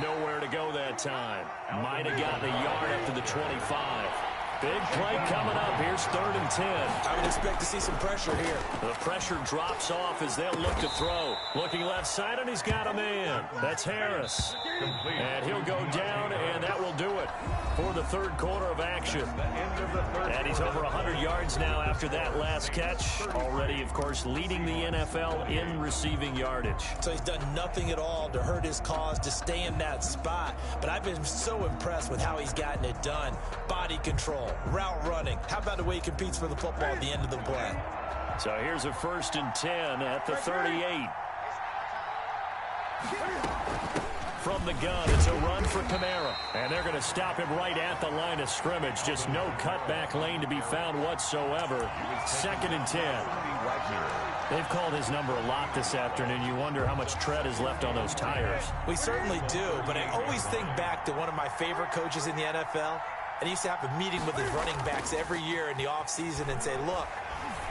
Nowhere to go that time. Might have gotten a yard up to the 25. Big play coming up. Here's 3rd and 10. I would expect to see some pressure here. The pressure drops off as they'll look to throw. Looking left side, and he's got a man. That's Harris. And he'll go down, and that will do it for the 3rd quarter of action. And he's over 100 yards now after that last catch. Already, of course, leading the NFL in receiving yardage. So he's done nothing at all to hurt his cause, to stay in that spot. But I've been so impressed with how he's gotten it done. Body control, route running. How about the way he competes for the football at the end of the play? So here's a 1st and 10 at the 38. From the gun, it's a run for Kamara. And they're going to stop him right at the line of scrimmage. Just no cutback lane to be found whatsoever. 2nd and 10. They've called his number a lot this afternoon. You wonder how much tread is left on those tires. We certainly do, but I always think back to one of my favorite coaches in the NFL. And he used to have a meeting with his running backs every year in the offseason and say, look,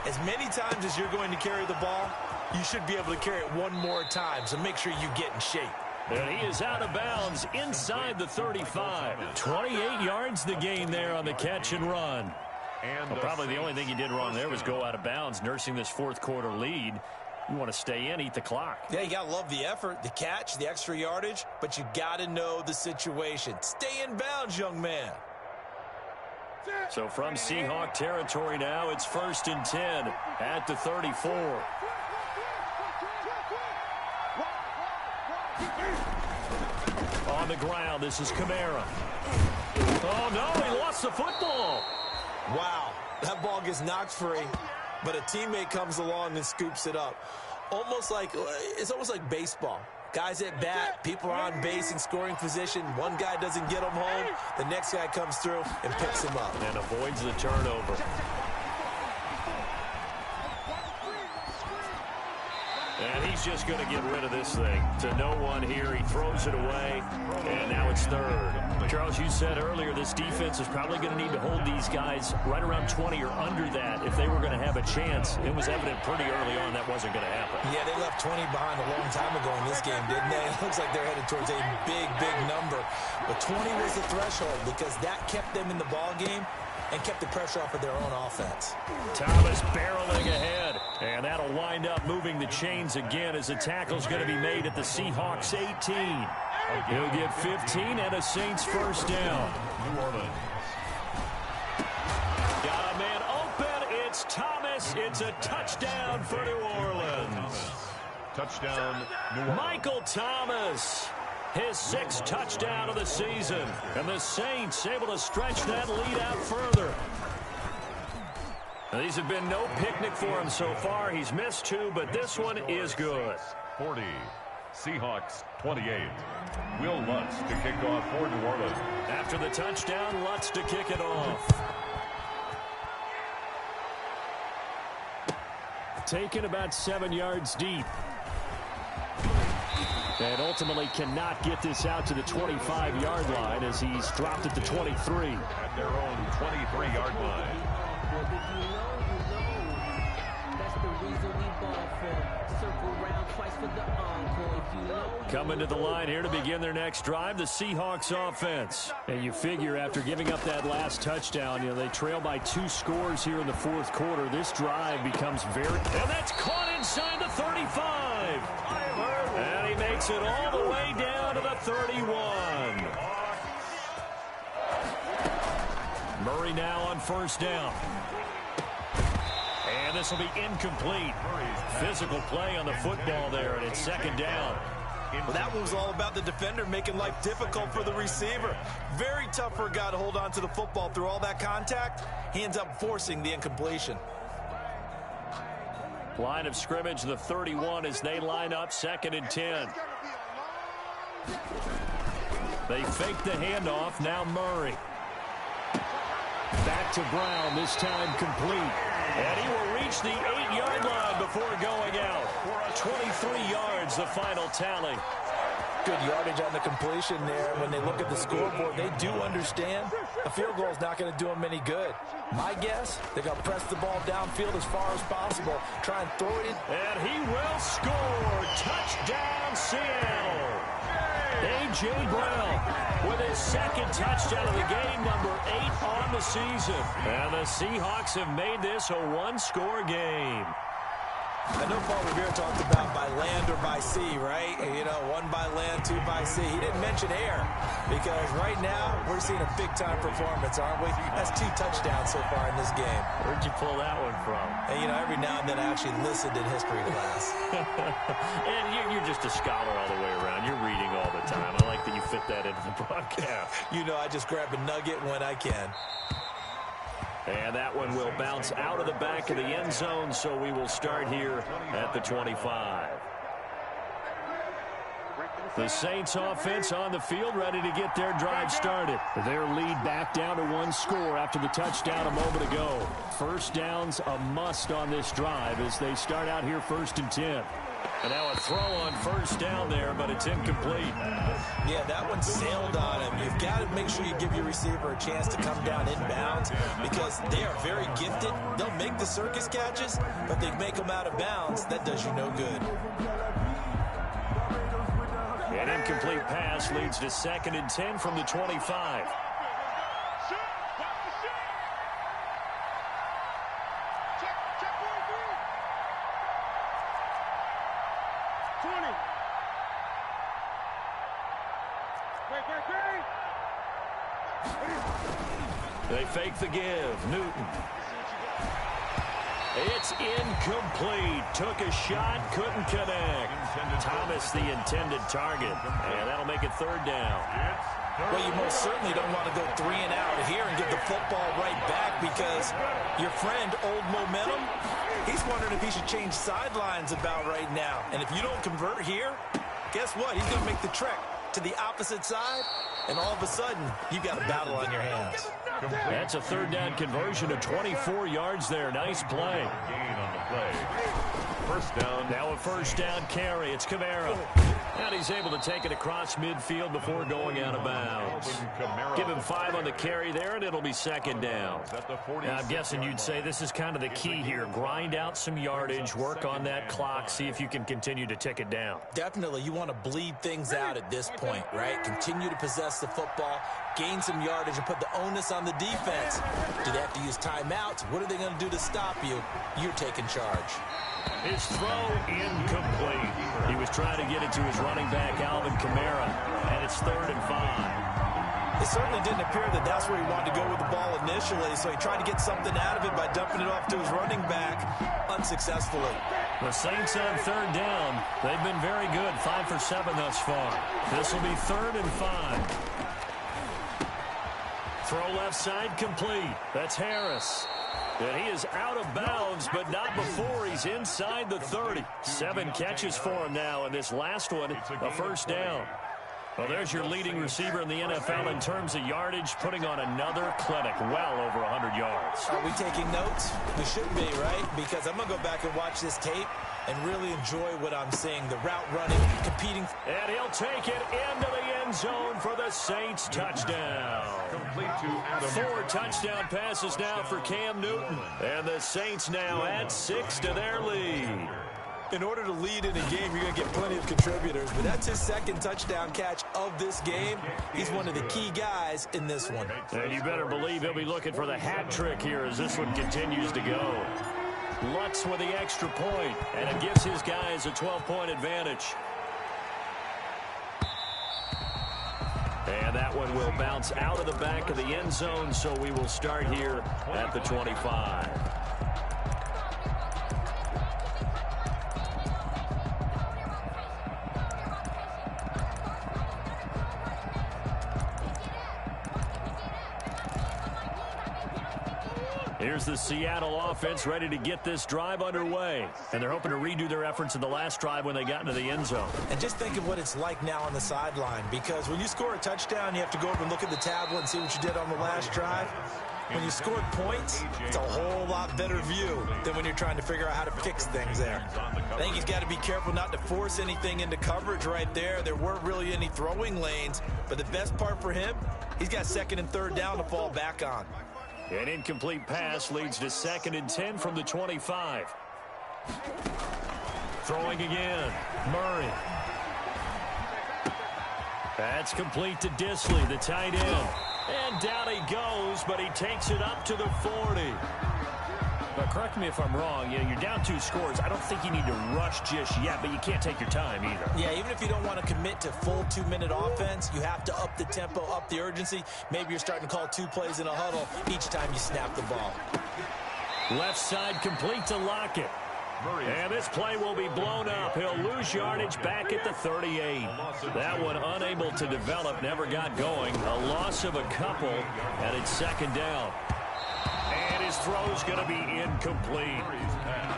as many times as you're going to carry the ball, you should be able to carry it one more time, so make sure you get in shape. And he is out of bounds inside the 35. 28 yards the gain there on the catch and run. Well, probably the only thing he did wrong there was go out of bounds, nursing this 4th quarter lead. You want to stay in, eat the clock. Yeah, you got to love the effort, the catch, the extra yardage, but you got to know the situation. Stay in bounds, young man. So from Seahawk territory now, it's 1st and 10 at the 34. On the ground, this is Kamara. Oh, no, he lost the football. Wow, That ball gets knocked free, but a teammate comes along and scoops it up. It's almost like baseball. Guys at bat, people are on base in scoring position. One guy doesn't get them home. The next guy comes through and picks him up. And avoids the turnover. And he's just going to get rid of this thing. To no one here. He throws it away. And now it's third. Charles, you said earlier this defense is probably going to need to hold these guys right around 20 or under that if they were going to have a chance. It was evident pretty early on that wasn't going to happen. Yeah, they left 20 behind a long time ago in this game, didn't they? It looks like they're headed towards a big, big number. But 20 was the threshold because that kept them in the ball game and kept the pressure off of their own offense. Thomas barreling ahead, and that'll wind up moving the chains again as the tackle's going to be made at the Seahawks 18. He'll get 15 and a Saints first down. New Orleans. Got a man open. It's Thomas. It's a touchdown for New Orleans. Touchdown, New Orleans. Michael Thomas. His 6th touchdown of the season. And the Saints able to stretch that lead out further. Now, these have been no picnic for him so far. He's missed 2, but this one is good. 40. Seahawks 28. Will Lutz to kick off for New Orleans. After the touchdown, Lutz to kick it off. Taken about 7 yards deep. And ultimately cannot get this out to the 25-yard line as he's dropped at the 23. At their own 23-yard line. Coming to the line here to begin their next drive, the Seahawks offense. And you figure after giving up that last touchdown, they trail by 2 scores here in the 4th quarter. This drive becomes very... And that's caught inside the 35. And he makes it all the way down to the 31. Murray now on first down. And this will be incomplete. Physical play on the football there, and it's 2nd down. Well, that one was all about the defender making life difficult for the receiver. Very tough for a guy to hold on to the football through all that contact. He ends up forcing the incompletion. Line of scrimmage, the 31 as they line up, 2nd and 10. They fake the handoff, now Murray. Back to Brown, this time complete. And he will reach the 8-yard line before going out. 23 yards, the final tally. Good yardage on the completion there. When they look at the scoreboard, they do understand a field goal is not going to do them any good. My guess, they're going to press the ball downfield as far as possible, try and throw it in. And he will score. Touchdown, Seattle. A.J. Brown with his 2nd touchdown of the game, number 8 on the season. And the Seahawks have made this a 1-score game. I know Paul Revere talked about by land or by sea, right? 1 by land, 2 by sea. He didn't mention air because right now we're seeing a big-time performance, aren't we? That's 2 touchdowns so far in this game. Where'd you pull that one from? And, every now and then I actually listened in history class. And you're just a scholar all the way around. You're reading all the time. I like that you fit that into the broadcast. I just grab a nugget when I can. And that one will bounce out of the back of the end zone, so we will start here at the 25. The Saints offense on the field, ready to get their drive started. Their lead back down to 1 score after the touchdown a moment ago. First down's a must on this drive as they start out here 1st and 10. And now a throw on first down there, but it's incomplete. Yeah, that one sailed on him. You've got to make sure you give your receiver a chance to come down inbounds because they are very gifted. They'll make the circus catches, but they make them out of bounds. That does you no good. An incomplete pass leads to 2nd and 10 from the 25. They fake the give. Newton. It's incomplete. Took a shot, couldn't connect. Thomas the intended target. And that'll make it 3rd down. Well, you most certainly don't want to go 3 and out here and give the football right back, because your friend, Old Momentum, he's wondering if he should change sidelines about right now. And if you don't convert here, guess what? He's going to make the trek to the opposite side, and all of a sudden, you got a battle on your hands. That's a third down conversion of 24 yards there. Nice play. Gain on the play. First down. Now a first down carry. It's Kamara. And he's able to take it across midfield before going out of bounds. Give him 5 on the carry there, and it'll be second down. Now, I'm guessing you'd say this is kind of the key here. Grind out some yardage, work on that clock, see if you can continue to tick it down. Definitely, you want to bleed things out at this point, right? Continue to possess the football, gain some yardage, and put the onus on the defense. Do they have to use timeouts? What are they going to do to stop you? You're taking charge. His throw incomplete. He was trying to get it to his running back, Alvin Kamara, and it's 3rd and 5. It certainly didn't appear that that's where he wanted to go with the ball initially, so he tried to get something out of it by dumping it off to his running back unsuccessfully. The Saints on 3rd down. They've been very good, 5 for 7 thus far. This will be 3rd and 5. Throw left side complete. That's Harris. And he is out of bounds, but not before he's inside the 30. 7 catches for him now, and this last one, a first down. Well, there's your leading receiver in the NFL in terms of yardage, putting on another clinic, well over 100 yards. Are we taking notes? We should be, right? Because I'm going to go back and watch this tape and really enjoy what I'm seeing. The route running, competing. And he'll take it into the end zone for the Saints touchdown. Complete to Adam. 4 touchdown passes now for Cam Newton. And the Saints now add 6 to their lead. In order to lead in a game, you're going to get plenty of contributors. But that's his 2nd touchdown catch of this game. He's one of the key guys in this one. And you better believe he'll be looking for the hat trick here as this one continues to go. Lutz with the extra point, and it gives his guys a 12-point advantage. And that one will bounce out of the back of the end zone, so we will start here at the 25. Here's the Seattle offense ready to get this drive underway. And they're hoping to redo their efforts in the last drive when they got into the end zone. And just think of what it's like now on the sideline, because when you score a touchdown, you have to go over and look at the tablet and see what you did on the last drive. When you scored points, it's a whole lot better view than when you're trying to figure out how to fix things there. I think he's got to be careful not to force anything into coverage right there. There weren't really any throwing lanes, but the best part for him, he's got 2nd and 3rd down to fall back on. An incomplete pass leads to 2nd and 10 from the 25. Throwing again. Murray. That's complete to Disley, the tight end. And down he goes, but he takes it up to the 40. But correct me if I'm wrong, you're down 2 scores. I don't think you need to rush just yet, but you can't take your time either. Yeah, even if you don't want to commit to full 2-minute offense, you have to up the tempo, up the urgency. Maybe you're starting to call 2 plays in a huddle each time you snap the ball. Left side complete to Lockett. And this play will be blown up. He'll lose yardage back at the 38. That one unable to develop, never got going. A loss of a couple, and it's 2nd down. And his throw's going to be incomplete.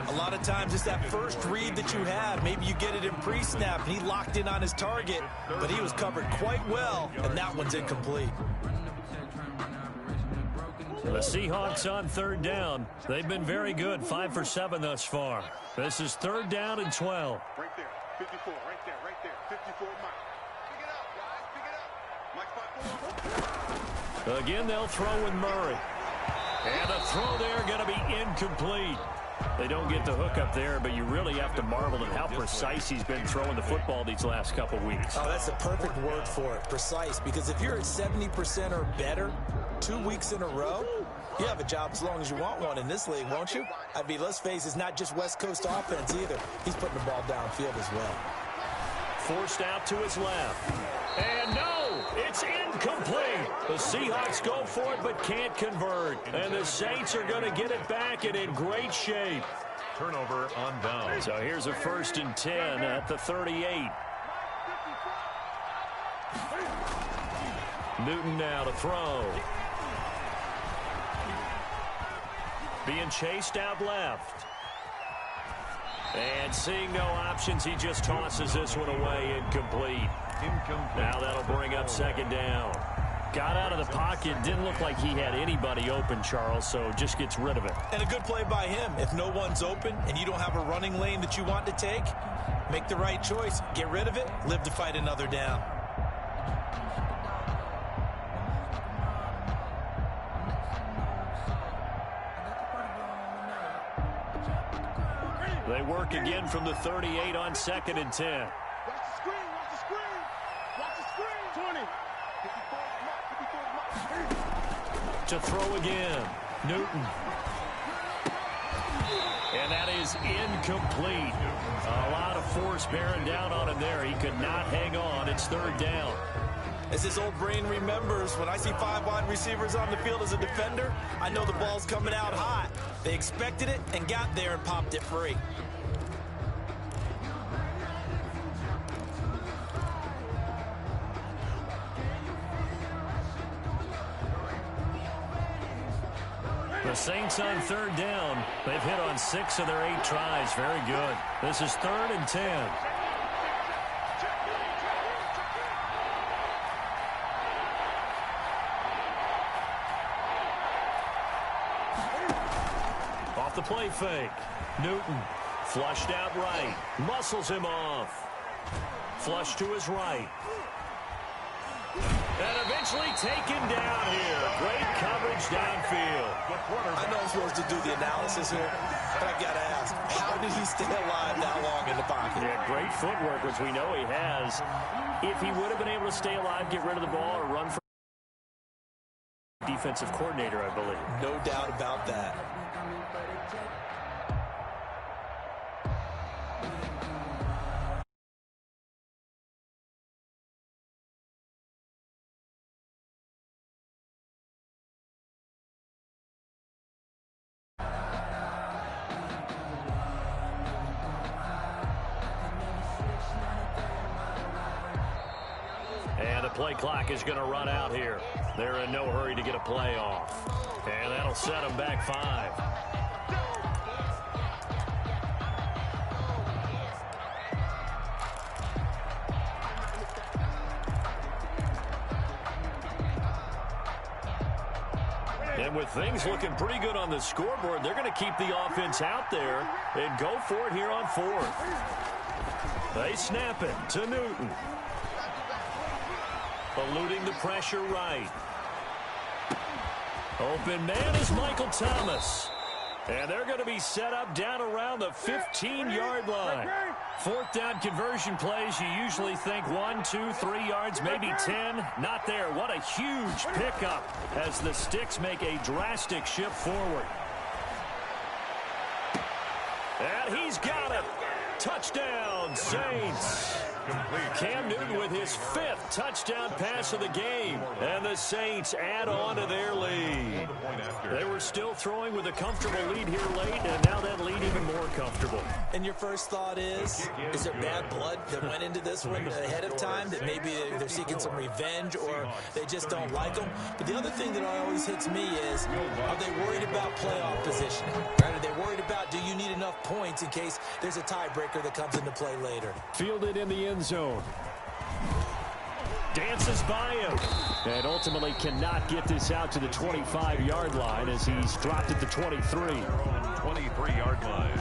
A lot of times it's that first read that you have. Maybe you get it in pre-snap, and he locked in on his target, but he was covered quite well, and that one's incomplete. The Seahawks on 3rd down. They've been very good, 5 for 7 thus far. This is 3rd down and 12. Right there, 54, right there, 54, Mike. Pick it up, guys, pick it up. Mike 5-4. Again, they'll throw with Murray. And the throw there going to be incomplete. They don't get the hook up there, but you really have to marvel at how precise he's been throwing the football these last couple weeks. Oh, that's the perfect word for it, precise, because if you're at 70% or better 2 weeks in a row, you have a job as long as you want one in this league, won't you? I mean, let's face it, it's not just West Coast offense either. He's putting the ball downfield as well. Forced out to his left. And no, it's incomplete. The Seahawks go for it but can't convert. And the Saints are going to get it back and in great shape. Turnover on down. So here's a 1st and 10 at the 38. Newton now to throw. Being chased out left. And seeing no options, he just tosses this one away, incomplete. Now that'll bring up second down. Got out of the pocket, didn't look like he had anybody open, Charles, so just gets rid of it. And a good play by him. If no one's open and you don't have a running lane that you want to take, make the right choice. Get rid of it, live to fight another down. They work again from the 38 on 2nd and 10. Watch the screen, watch the screen. Watch the screen. 20. To throw again. Newton. And that is incomplete. A lot of force bearing down on him there. He could not hang on. It's 3rd down. As his old brain remembers, when I see 5 wide receivers on the field as a defender, I know the ball's coming out hot. They expected it and got there and popped it free. The Saints on 3rd down. They've hit on 6 of their 8 tries. Very good. This is 3rd and 10. Off the play fake. Newton flushed out right. Muscles him off. Flush to his right. And eventually taken down here. Great coverage downfield. I know I'm supposed to do the analysis here, but I got to ask, how did he stay alive that long in the pocket? Yeah, great footwork, which we know he has. If he would have been able to stay alive, get rid of the ball, or run for defensive coordinator, I believe. No doubt about that. And the play clock is going to run out here. They're in no hurry to get a play off. And that'll set them back 5. And with things looking pretty good on the scoreboard, they're going to keep the offense out there and go for it here on 4th. They snap it to Newton. Eluding the pressure right. Open man is Michael Thomas. And they're going to be set up down around the 15-yard line. 4th down conversion plays, you usually think 1, 2, 3 yards, maybe 10. Not there. What a huge pickup as the Sticks make a drastic shift forward. And he's got it. Touchdown, Saints. Cam Newton with his 5th touchdown pass of the game. And the Saints add on to their lead. They were still throwing with a comfortable lead here late, and now that lead even more comfortable. And your first thought is there bad blood that went into this one ahead of time, that maybe they're seeking some revenge or they just don't like them? But the other thing that always hits me is, are they worried about playoff positioning? Right? Are they worried about, do you need enough points in case there's a tiebreaker that comes into play later? Fielded in the end zone. Dances by him. And ultimately cannot get this out to the 25-yard line as he's dropped at the 23. 23-yard line.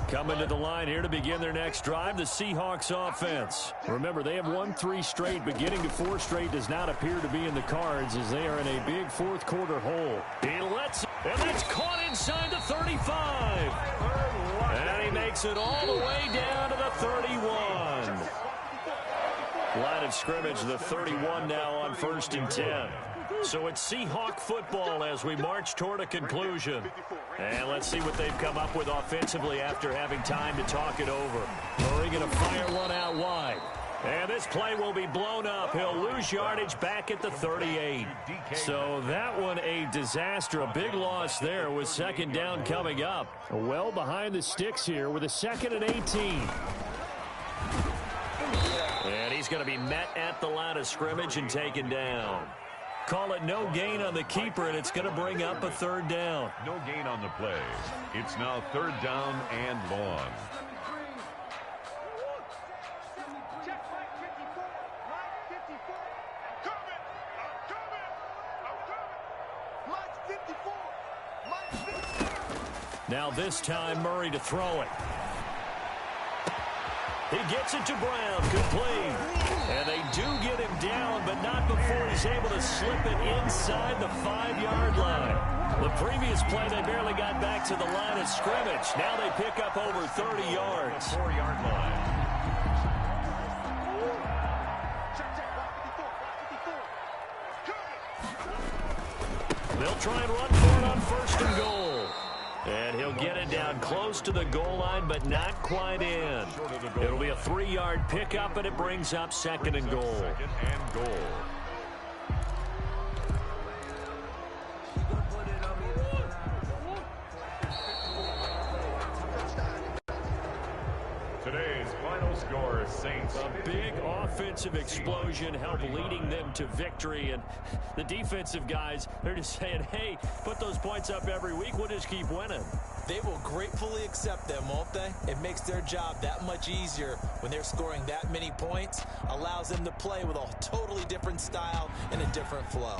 Coming to the line here to begin their next drive, the Seahawks offense. Remember, they have won 3 straight, but getting to 4 straight does not appear to be in the cards as they are in a big 4th quarter hole. He lets it, and that's caught inside the 35. And he makes it all the way down to the 31. Line of scrimmage, the 31 now on 1st and 10. So it's Seahawk football as we march toward a conclusion. And let's see what they've come up with offensively after having time to talk it over. Murray going to fire one out wide. And this play will be blown up. He'll lose yardage back at the 38. So that one a disaster. A big loss there with second down coming up. Well behind the sticks here with a 2nd and 18. And he's going to be met at the line of scrimmage and taken down. Call it no gain on the keeper, and it's going to bring up a 3rd down. No gain on the play. It's now 3rd down and long. Now this time Murray to throw it. He gets it to Brown, complete. And they do get him down, but not before he's able to slip it inside the 5-yard line. The previous play, they barely got back to the line of scrimmage. Now they pick up over 30 yards. 4-yard line. They'll try and run for it on 1st and goal. And he'll get it down close to the goal line, but not quite in. It'll be a 3-yard pickup, and it brings up 2nd and goal. 2nd and goal. Today's final score, Saints. A big offensive explosion helped leading them to victory. And the defensive guys, they're just saying, hey, put those points up every week. We'll just keep winning. They will gratefully accept them, won't they? It makes their job that much easier when they're scoring that many points. Allows them to play with a totally different style and a different flow.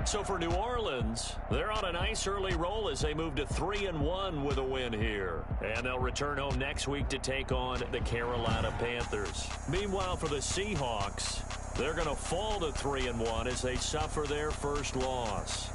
So for New Orleans, they're on a nice early roll as they move to 3-1 with a win here. And they'll return home next week to take on the Carolina Panthers. Meanwhile, for the Seahawks, they're going to fall to 3-1 as they suffer their first loss.